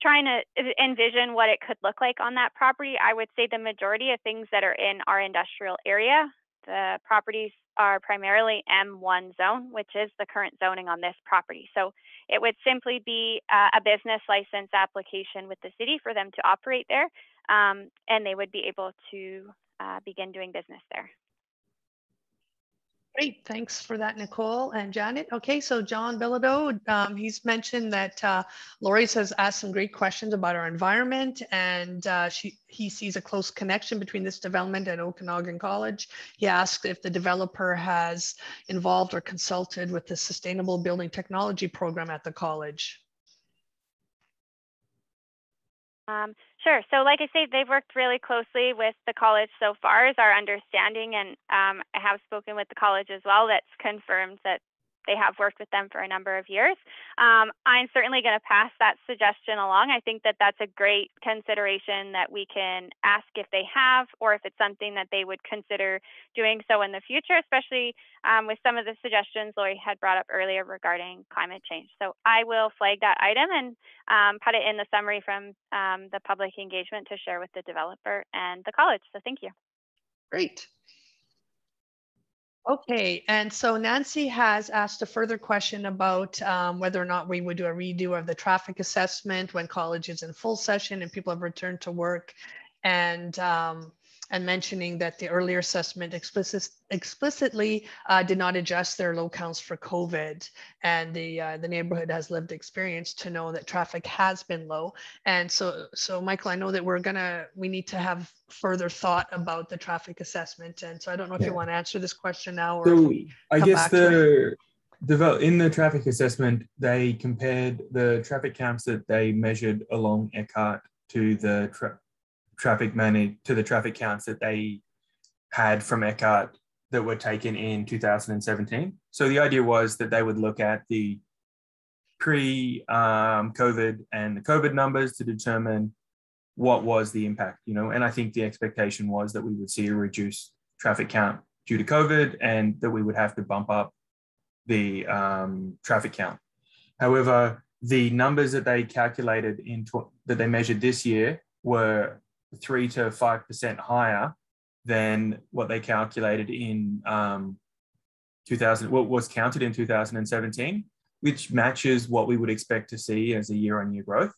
trying to envision what it could look like on that property, I would say the majority of things that are in our industrial area, the properties are primarily M1 zone, which is the current zoning on this property. So it would simply be a business license application with the city for them to operate there, and they would be able to begin doing business there. Great, thanks for that, Nicole and Janet. Okay, so John Bilodeau, he's mentioned that Lori's has asked some great questions about our environment, and he sees a close connection between this development and Okanagan College. He asked if the developer has involved or consulted with the Sustainable Building Technology program at the college. Sure. So like I say, they've worked really closely with the college so far is our understanding, and I have spoken with the college as well that's confirmed that they have worked with them for a number of years. I'm certainly going to pass that suggestion along. I think that that's a great consideration that we can ask if they have, or if it's something that they would consider doing so in the future, especially with some of the suggestions Lori had brought up earlier regarding climate change. So I will flag that item and put it in the summary from the public engagement to share with the developer and the college. So thank you. Great. Okay, and so Nancy has asked a further question about whether or not we would do a redo of the traffic assessment when college is in full session and people have returned to work, and mentioning that the earlier assessment explicitly did not adjust their low counts for COVID, and the neighborhood has lived experience to know that traffic has been low. And so Michael, I know that we need to have further thought about the traffic assessment, and so I don't know if you want to answer this question now, or so I guess in the traffic assessment, they compared the traffic counts that they measured along Eckhart to the traffic counts that they had from Eckhart that were taken in 2017. So the idea was that they would look at the pre-COVID and the COVID numbers to determine what was the impact, and I think the expectation was that we would see a reduced traffic count due to COVID and that we would have to bump up the traffic count. However, the numbers that they calculated that they measured this year were 3 to 5% higher than what they calculated in what was counted in 2017, which matches what we would expect to see as a year-on-year growth.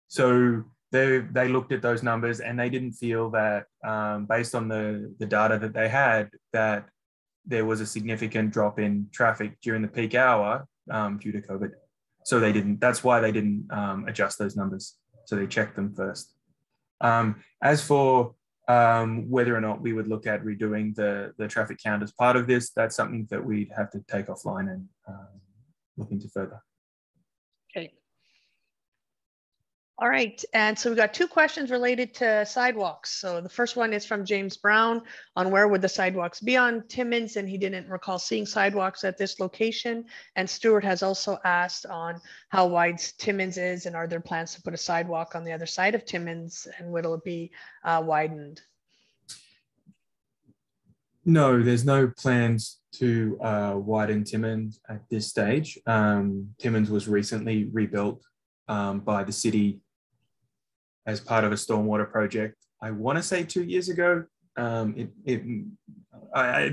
So they looked at those numbers and they didn't feel that, based on the data that they had, that there was a significant drop in traffic during the peak hour due to COVID. So that's why they didn't adjust those numbers. So they checked them first. As for whether or not we would look at redoing the traffic count as part of this, that's something that we'd have to take offline and look into further. Okay. All right, and so we've got two questions related to sidewalks. So the first one is from James Brown on where would the sidewalks be on Timmins, and he didn't recall seeing sidewalks at this location. And Stuart has also asked on how wide Timmins is, and are there plans to put a sidewalk on the other side of Timmins, and will it be widened? No, there's no plans to widen Timmins at this stage. Timmins was recently rebuilt by the city as part of a stormwater project. I want to say 2 years ago. I'd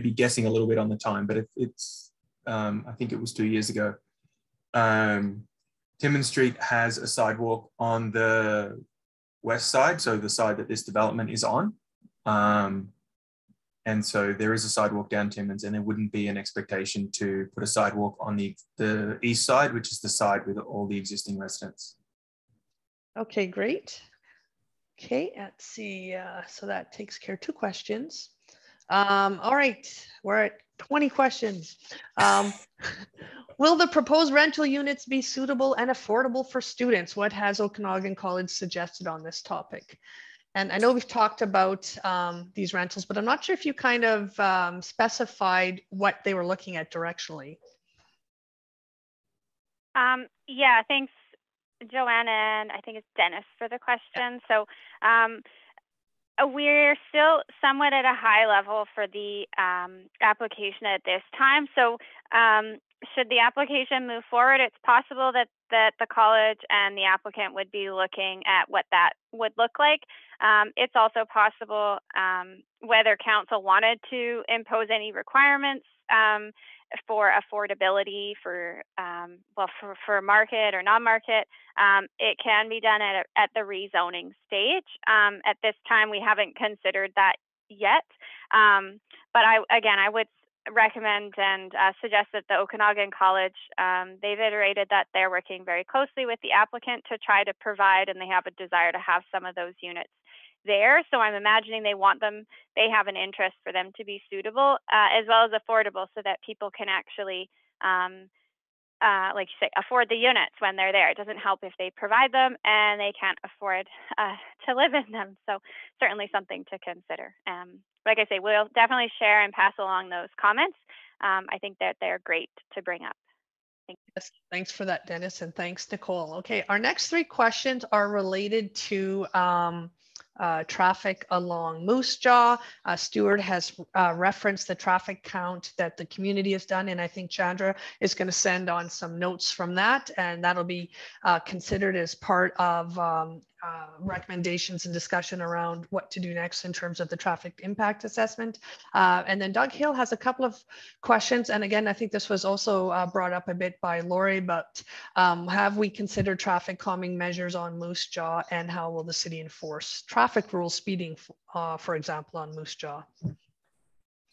be guessing a little bit on the time, but I think it was 2 years ago. Timmins Street has a sidewalk on the west side, so the side that this development is on. And so there is a sidewalk down Timmins, and there wouldn't be an expectation to put a sidewalk on the east side, which is the side with all the existing residents. Okay, great. Okay, let's see. So that takes care of two questions. All right, we're at 20 questions. Will the proposed rental units be suitable and affordable for students? What has Okanagan College suggested on this topic? And I know we've talked about these rentals, but I'm not sure if you kind of specified what they were looking at directionally. Yeah, thanks, Joanna, and I think it's Dennis for the question. So we're still somewhat at a high level for the application at this time. So should the application move forward, it's possible that the college and the applicant would be looking at what that would look like. It's also possible whether council wanted to impose any requirements for affordability for market or non-market. It can be done at the rezoning stage. At this time, we haven't considered that yet. But I would recommend and suggest that the Okanagan College, they've iterated that they're working very closely with the applicant to try to provide, and they have a desire to have some of those units there. So I'm imagining they have an interest for them to be suitable as well as affordable, so that people can actually, like you say, afford the units when they're there. It doesn't help if they provide them and they can't afford to live in them. So certainly something to consider. Like I say, we'll definitely share and pass along those comments. I think that they're great to bring up. Yes, thanks for that, Dennis, and thanks, Nicole. Okay, our next three questions are related to traffic along Moose Jaw. Stuart has referenced the traffic count that the community has done, and I think Chandra is going to send on some notes from that, and that'll be considered as part of recommendations and discussion around what to do next in terms of the traffic impact assessment. And then Doug Hill has a couple of questions, and again, I think this was also brought up a bit by Lori, but have we considered traffic calming measures on Moose Jaw, and how will the city enforce traffic rules speeding, for example, on Moose Jaw?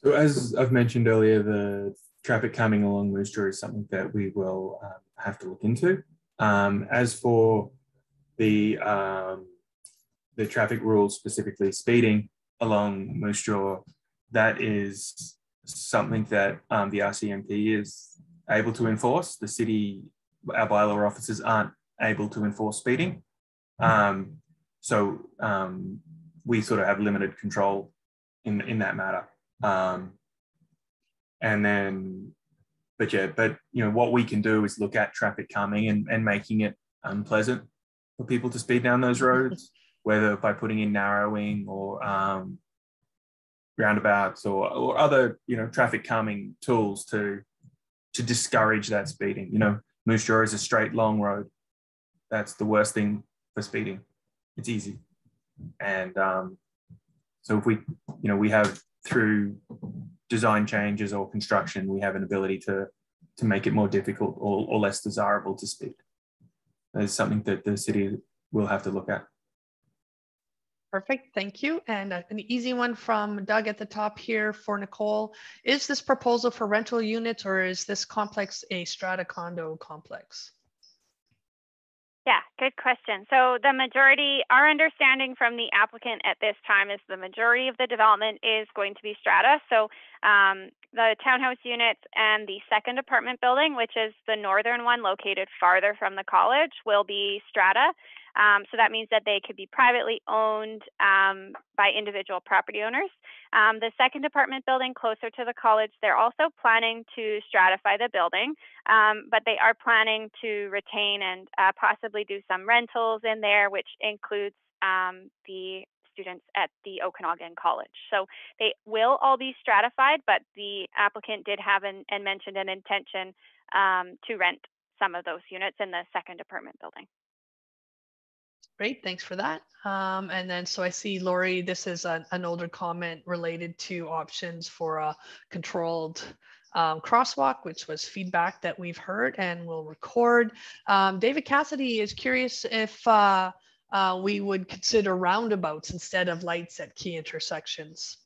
So as I've mentioned earlier, the traffic calming along Moose Jaw is something that we will have to look into. As for the traffic rules, specifically speeding along Moose Jaw, that is something that the RCMP is able to enforce. The city, our bylaw officers aren't able to enforce speeding. So we sort of have limited control in that matter. But you know, what we can do is look at traffic calming and making it unpleasant for people to speed down those roads, whether by putting in narrowing or roundabouts or other, you know, traffic calming tools to discourage that speeding. You know, Moose Jaw is a straight, long road. That's the worst thing for speeding. It's easy. And so if we have, through design changes or construction, we have an ability to make it more difficult or less desirable to speed. That is something that the city will have to look at. Perfect, thank you. And an easy one from Doug at the top here for Nicole. Is this proposal for rental units, or is this complex a strata condo complex? Yeah, good question. So the majority, our understanding from the applicant at this time is the majority of the development is going to be strata. So the townhouse units and the second apartment building, which is the northern one located farther from the college, will be strata. So that means that they could be privately owned by individual property owners. The second apartment building closer to the college, they're also planning to stratify the building, but they are planning to retain and possibly do some rentals in there, which includes the students at the Okanagan College. So they will all be stratified, but the applicant did have and mentioned an intention to rent some of those units in the second apartment building. Great, thanks for that. And then, so I see, Lori, this is an older comment related to options for a controlled crosswalk, which was feedback that we've heard and will record. David Cassidy is curious if we would consider roundabouts instead of lights at key intersections.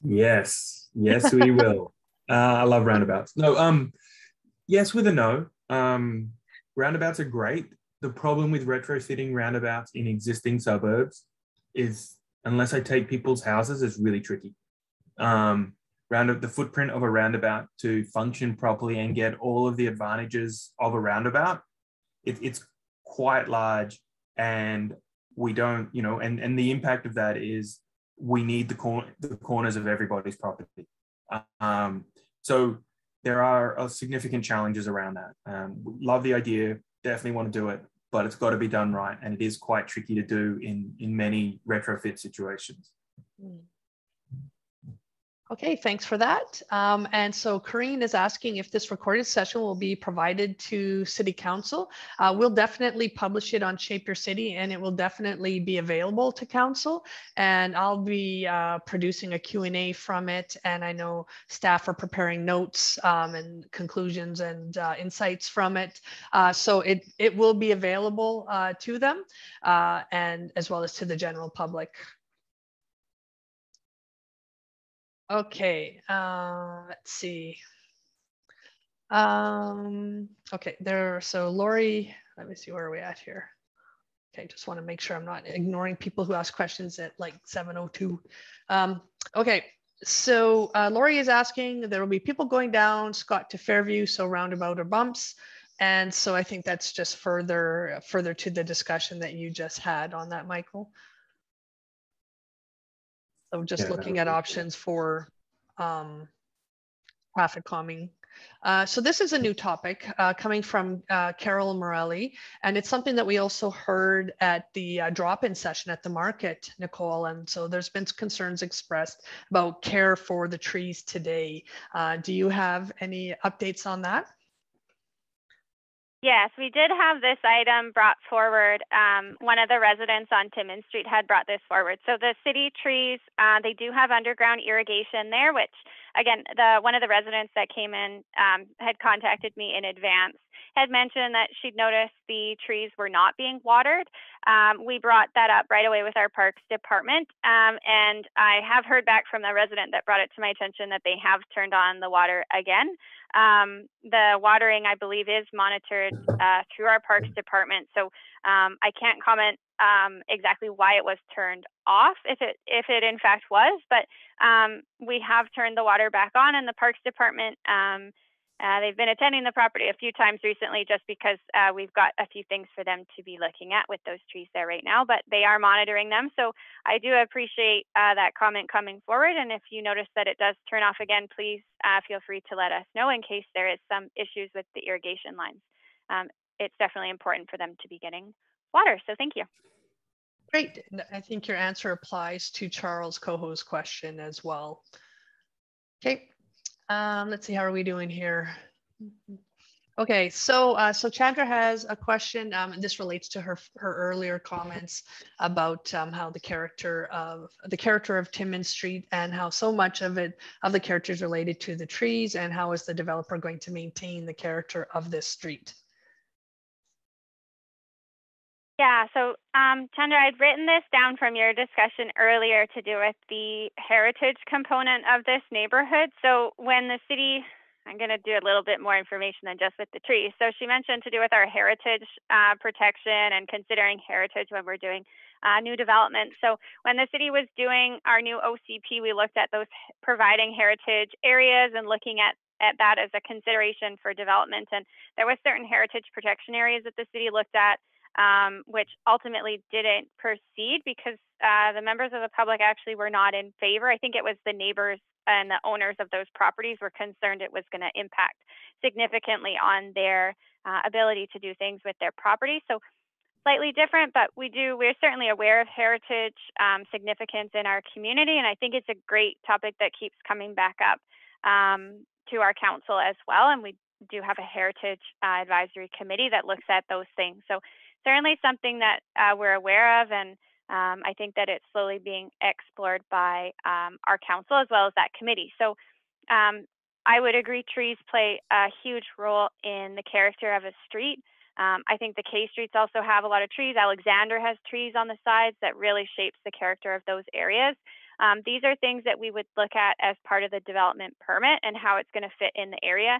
Yes, yes, we will. I love roundabouts. No, yes with a no. Roundabouts are great. The problem with retrofitting roundabouts in existing suburbs is, unless I take people's houses, it's really tricky. The footprint of a roundabout to function properly and get all of the advantages of a roundabout, it's quite large, and we don't, and the impact of that is we need the corners of everybody's property. So there are significant challenges around that. Love the idea, definitely want to do it, but it's got to be done right, and it is quite tricky to do in many retrofit situations. Okay, thanks for that. And so Corrine is asking if this recorded session will be provided to City Council. We'll definitely publish it on Shape Your City, and it will definitely be available to Council. And I'll be producing a Q&A from it. And I know staff are preparing notes and conclusions and insights from it. So it will be available to them and as well as to the general public. Okay, let's see. Okay, so Lori, let me see, where are we at here? Okay, just want to make sure I'm not ignoring people who ask questions at like 7:02. Okay, so Lori is asking, there will be people going down Scott to Fairview, so roundabout or bumps. And so I think that's just further to the discussion that you just had on that, Michael. So just looking at options for traffic calming. So this is a new topic coming from Carol Morelli, and it's something that we also heard at the drop-in session at the market, Nicole. And so there's been concerns expressed about care for the trees today. Do you have any updates on that? Yes, we did have this item brought forward. One of the residents on Timmins Street had brought this forward. So the city trees, they do have underground irrigation there, which again, one of the residents that came in had contacted me in advance, had mentioned that she'd noticed the trees were not being watered. We brought that up right away with our parks department. And I have heard back from the resident that brought it to my attention that they have turned on the water again. The watering, I believe, is monitored through our parks department. So I can't comment exactly why it was turned off, if it in fact was, but we have turned the water back on, and the parks department, they've been attending the property a few times recently just because we've got a few things for them to be looking at with those trees there right now, but they are monitoring them. So I do appreciate that comment coming forward. And if you notice that it does turn off again, please feel free to let us know in case there is some issues with the irrigation lines. It's definitely important for them to be getting water. So thank you. Great. I think your answer applies to Charles Coho's question as well. Okay. Let's see, how are we doing here? Okay, so Chandra has a question, and this relates to her earlier comments about how the character of Timmins Street, and how so much of the character is related to the trees, and how is the developer going to maintain the character of this street? Yeah, so Chandra, I'd written this down from your discussion earlier to do with the heritage component of this neighborhood. So when the city, I'm going to do a little bit more information than just with the trees. So she mentioned to do with our heritage protection and considering heritage when we're doing new development. So when the city was doing our new OCP, we looked at those providing heritage areas and looking at that as a consideration for development. And there was certain heritage protection areas that the city looked at. which ultimately didn't proceed because the members of the public actually were not in favor. I think it was the neighbors and the owners of those properties were concerned it was going to impact significantly on their ability to do things with their property. So slightly different, but we're certainly aware of heritage significance in our community. And I think it's a great topic that keeps coming back up to our council as well. And we do have a heritage advisory committee that looks at those things. So certainly something that we're aware of, and I think that it's slowly being explored by our council as well as that committee. So I would agree trees play a huge role in the character of a street. I think the K streets also have a lot of trees. Alexander has trees on the sides that really shapes the character of those areas. These are things that we would look at as part of the development permit and how it's going to fit in the area.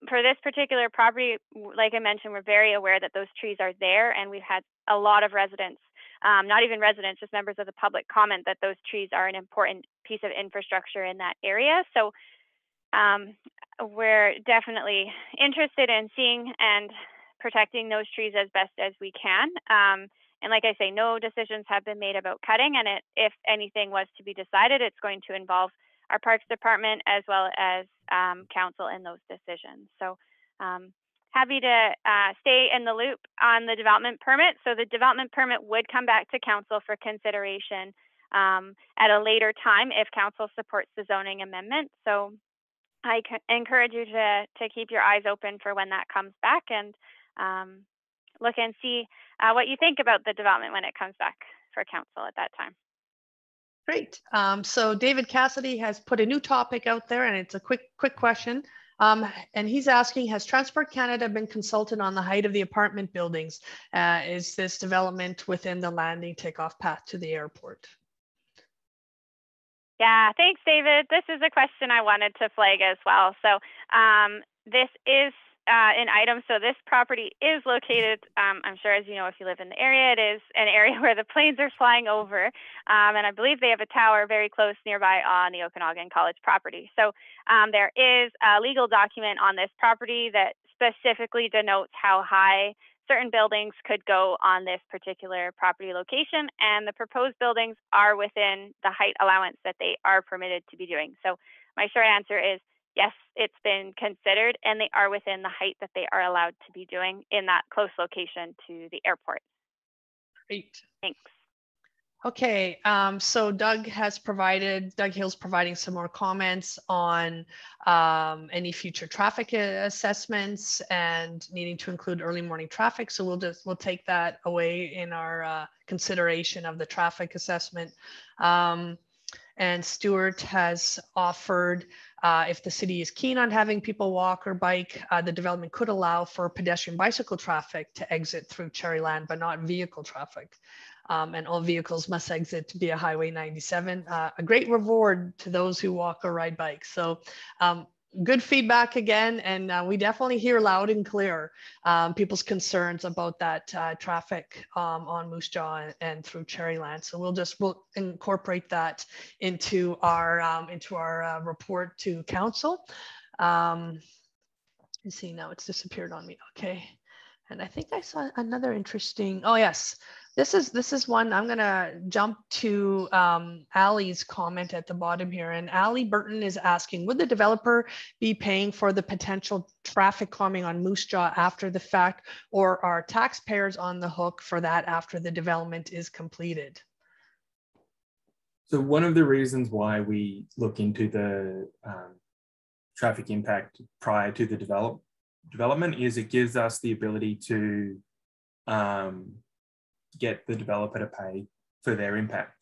For this particular property, like I mentioned, we're very aware that those trees are there, and we've had a lot of residents, not even residents, just members of the public comment that those trees are an important piece of infrastructure in that area. So we're definitely interested in seeing and protecting those trees as best as we can. And like I say, no decisions have been made about cutting, and if anything was to be decided, it's going to involve our Parks Department as well as council in those decisions. So happy to stay in the loop on the development permit. So the development permit would come back to council for consideration at a later time if council supports the zoning amendment. So I encourage you to keep your eyes open for when that comes back, and look and see what you think about the development when it comes back for council at that time. Great. So David Cassidy has put a new topic out there, and it's a quick question. And he's asking, has Transport Canada been consulted on the height of the apartment buildings? Is this development within the landing takeoff path to the airport? Yeah, thanks, David. This is a question I wanted to flag as well. So this is an item. So this property is located, I'm sure as you know, if you live in the area, it is an area where the planes are flying over. And I believe they have a tower very close nearby on the Okanagan College property. So there is a legal document on this property that specifically denotes how high certain buildings could go on this particular property location, and the proposed buildings are within the height allowance that they are permitted to be doing. So my short answer is yes, it's been considered, and they are within the height that they are allowed to be doing in that close location to the airport. Great. Thanks. Okay, so Doug Hill's providing some more comments on any future traffic assessments and needing to include early morning traffic. So we'll take that away in our consideration of the traffic assessment. And Stuart has offered, if the city is keen on having people walk or bike, the development could allow for pedestrian bicycle traffic to exit through Cherryland, but not vehicle traffic. And all vehicles must exit via Highway 97. A great reward to those who walk or ride bikes. So good feedback again, and we definitely hear loud and clear people's concerns about that traffic on Moose Jaw and through Cherryland. So we'll incorporate that into our report to council. You see now it's disappeared on me. Okay, and I think I saw another interesting. Oh yes. This is one. I'm gonna jump to Allie's comment at the bottom here, and Allie Burton is asking, would the developer be paying for the potential traffic calming on Moose Jaw after the fact, or are taxpayers on the hook for that after the development is completed? So one of the reasons why we look into the traffic impact prior to the development is it gives us the ability to get the developer to pay for their impact.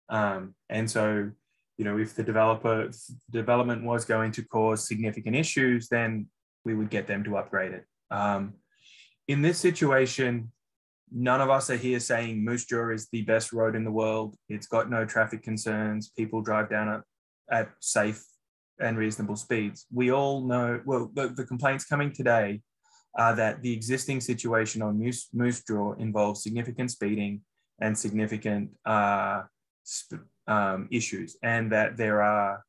And so, you know, if the development was going to cause significant issues, then we would get them to upgrade it. In this situation, none of us are here saying Moose Jaw is the best road in the world. It's got no traffic concerns. People drive down it at safe and reasonable speeds. We all know, well, the complaints coming today that the existing situation on Moose Jaw involves significant speeding and significant issues, and that there are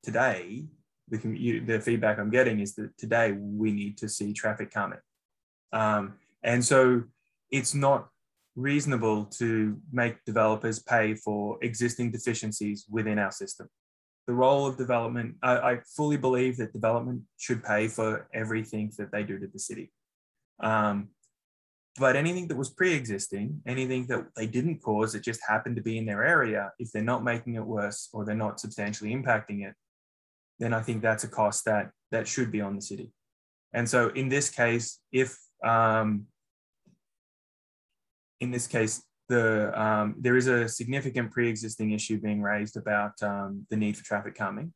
today, the feedback I'm getting is that today we need to see traffic calming. And so it's not reasonable to make developers pay for existing deficiencies within our system. The role of development, I fully believe that development should pay for everything that they do to the city. But anything that was pre-existing, anything that they didn't cause, that just happened to be in their area, if they're not making it worse or they're not substantially impacting it, then I think that's a cost that should be on the city. And so in this case, if there is a significant pre-existing issue being raised about the need for traffic calming.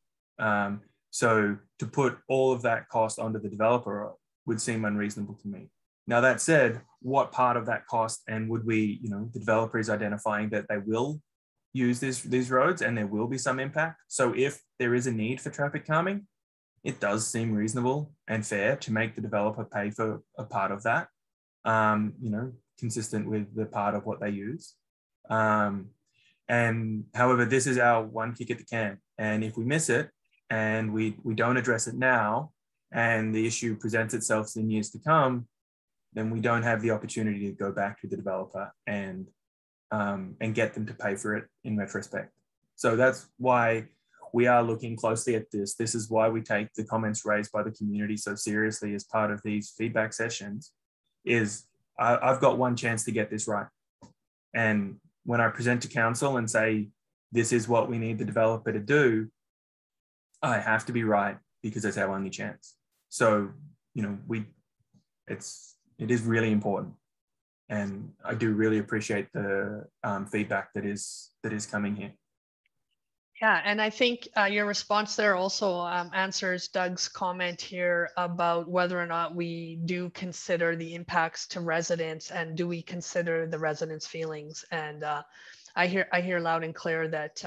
So to put all of that cost onto the developer would seem unreasonable to me. Now that said, what part of that cost, and would we, the developer is identifying that they will use these roads and there will be some impact. So if there is a need for traffic calming, it does seem reasonable and fair to make the developer pay for a part of that, consistent with the part of what they use. And however, this is our one kick at the can. And if we miss it and we don't address it now, and the issue presents itself in years to come, then we don't have the opportunity to go back to the developer and get them to pay for it in retrospect. So that's why we are looking closely at this. This is why we take the comments raised by the community so seriously as part of these feedback sessions. I've got one chance to get this right. And when I present to council and say, this is what we need the developer to do, I have to be right because it's our only chance. So, it is really important. And I do really appreciate the feedback that is coming here. Yeah, and I think your response there also answers Doug's comment here about whether or not we do consider the impacts to residents, and do we consider the residents' feelings. And I hear loud and clear that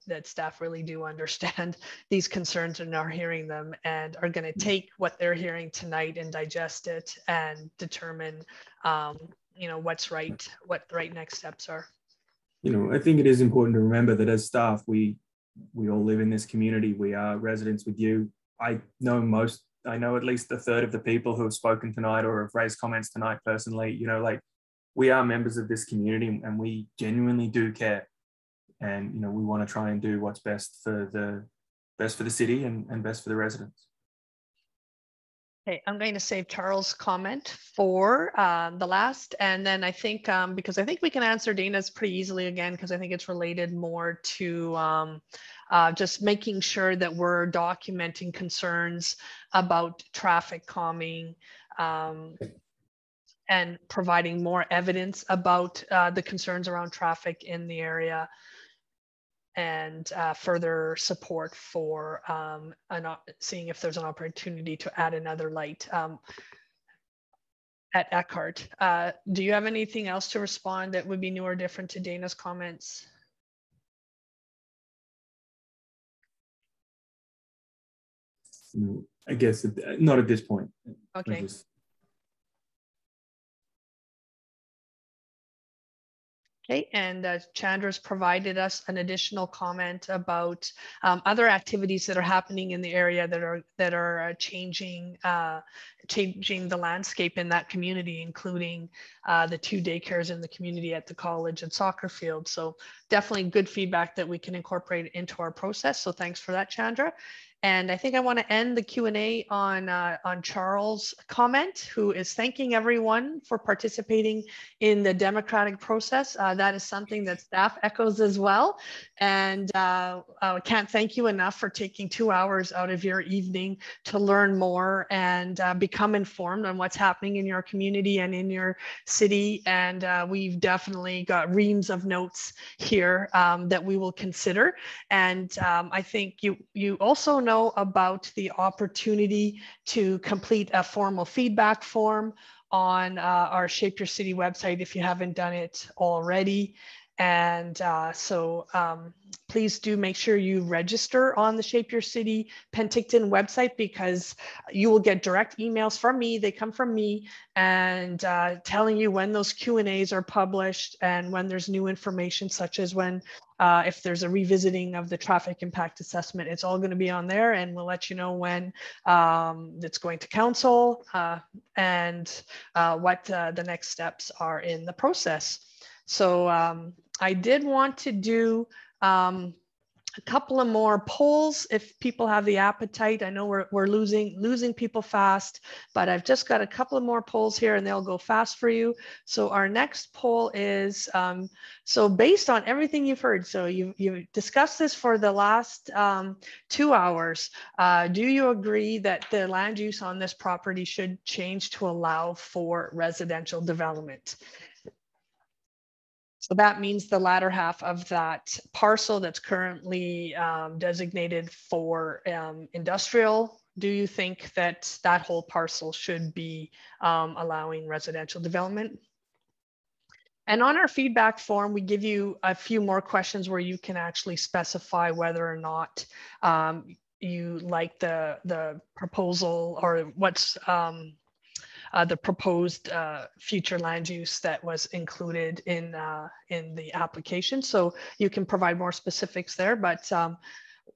that staff really do understand these concerns and are hearing them, and are going to take what they're hearing tonight and digest it and determine, what's right, what the right next steps are. I think it is important to remember that as staff, we all live in this community. We are residents with you. I know at least a third of the people who have spoken tonight or have raised comments tonight personally. We are members of this community and we genuinely do care. And, we want to try and do what's best for the city and best for the residents. Okay, I'm going to save Charles' comment for the last, and then I think, because I think we can answer Dana's pretty easily again, because I think it's related more to just making sure that we're documenting concerns about traffic calming and providing more evidence about the concerns around traffic in the area, and further support for seeing if there's an opportunity to add another light at Eckhart. Do you have anything else to respond that would be new or different to Dana's comments? No, I guess not at this point. Okay. Okay, and Chandra's provided us an additional comment about other activities that are happening in the area that are changing the landscape in that community, including the 2 daycares in the community at the college and soccer field. So definitely good feedback that we can incorporate into our process. So thanks for that, Chandra. And I think I want to end the Q&A on Charles' comment, who is thanking everyone for participating in the democratic process. That is something that staff echoes as well. And I can't thank you enough for taking 2 hours out of your evening to learn more and become informed on what's happening in your community and in your city. And we've definitely got reams of notes here that we will consider. And I think you also know about the opportunity to complete a formal feedback form on our Shape Your City website if you haven't done it already. And please do make sure you register on the Shape Your City Penticton website, because you will get direct emails from me. They come from me, and telling you when those Q&As are published and when there's new information, such as when if there's a revisiting of the traffic impact assessment. It's all going to be on there, and we'll let you know when it's going to council and what the next steps are in the process. So I did want to do a couple of more polls if people have the appetite. I know we're losing people fast, but I've just got a couple of more polls here, and they'll go fast for you. So our next poll is, so based on everything you've heard, so you've discussed this for the last 2 hours, do you agree that the land use on this property should change to allow for residential development? So that means the latter half of that parcel that's currently designated for industrial. Do you think that that whole parcel should be allowing residential development? And on our feedback form, we give you a few more questions where you can actually specify whether or not you like the proposal, or what's the proposed future land use that was included in the application. So you can provide more specifics there, but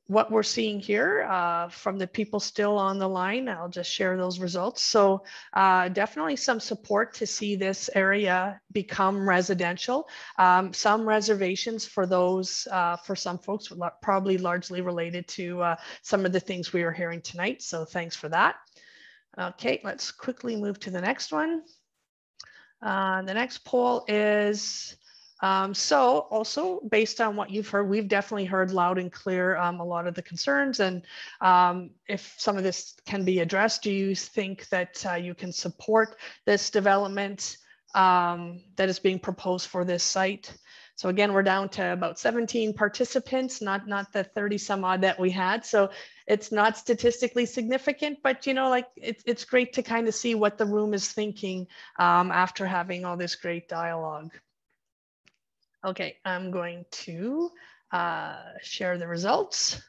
what we're seeing here from the people still on the line, I'll just share those results. So definitely some support to see this area become residential. Some reservations for those, for some folks, probably largely related to some of the things we are hearing tonight. So thanks for that. Okay, let's quickly move to the next one. The next poll is, so also based on what you've heard, we've definitely heard loud and clear a lot of the concerns, and if some of this can be addressed, do you think that you can support this development that is being proposed for this site? So again, we're down to about 17 participants, not the 30 some odd that we had. So it's not statistically significant, but you know, like it's great to kind of see what the room is thinking after having all this great dialogue. Okay, I'm going to share the results.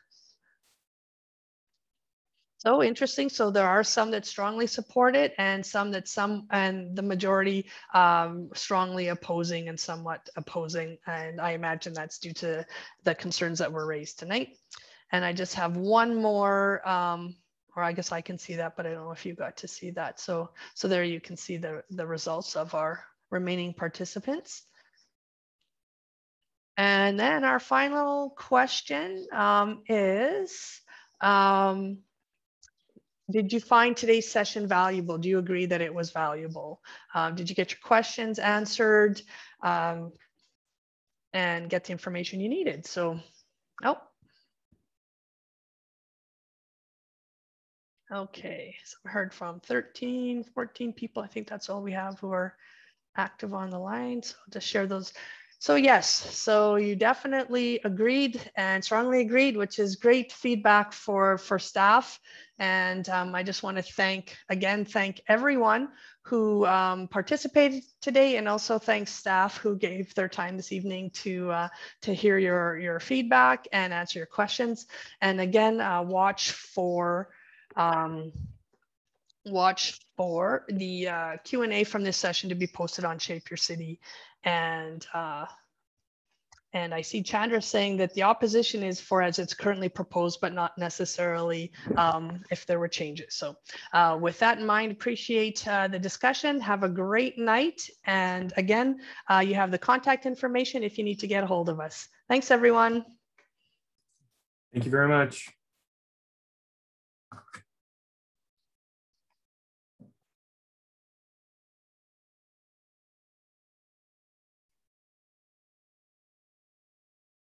So interesting. So there are some that strongly support it, and and the majority strongly opposing and somewhat opposing. And I imagine that's due to the concerns that were raised tonight. And I just have one more, or I guess I can see that, but I don't know if you got to see that. So there you can see the results of our remaining participants. And then our final question is, did you find today's session valuable? Do you agree that it was valuable? Did you get your questions answered and get the information you needed? So, oh. Okay, so I heard from 13, 14 people. I think that's all we have who are active on the line. So I'll just share those. So yes, so you definitely agreed and strongly agreed, which is great feedback for staff. And I just want to thank everyone who participated today, and also thank staff who gave their time this evening to hear your feedback and answer your questions. And again, watch for the Q&A from this session to be posted on Shape Your City. And I see Chandra saying that the opposition is for as it's currently proposed, but not necessarily if there were changes. So with that in mind, appreciate the discussion. Have a great night. And again, you have the contact information if you need to get a hold of us. Thanks, everyone. Thank you very much.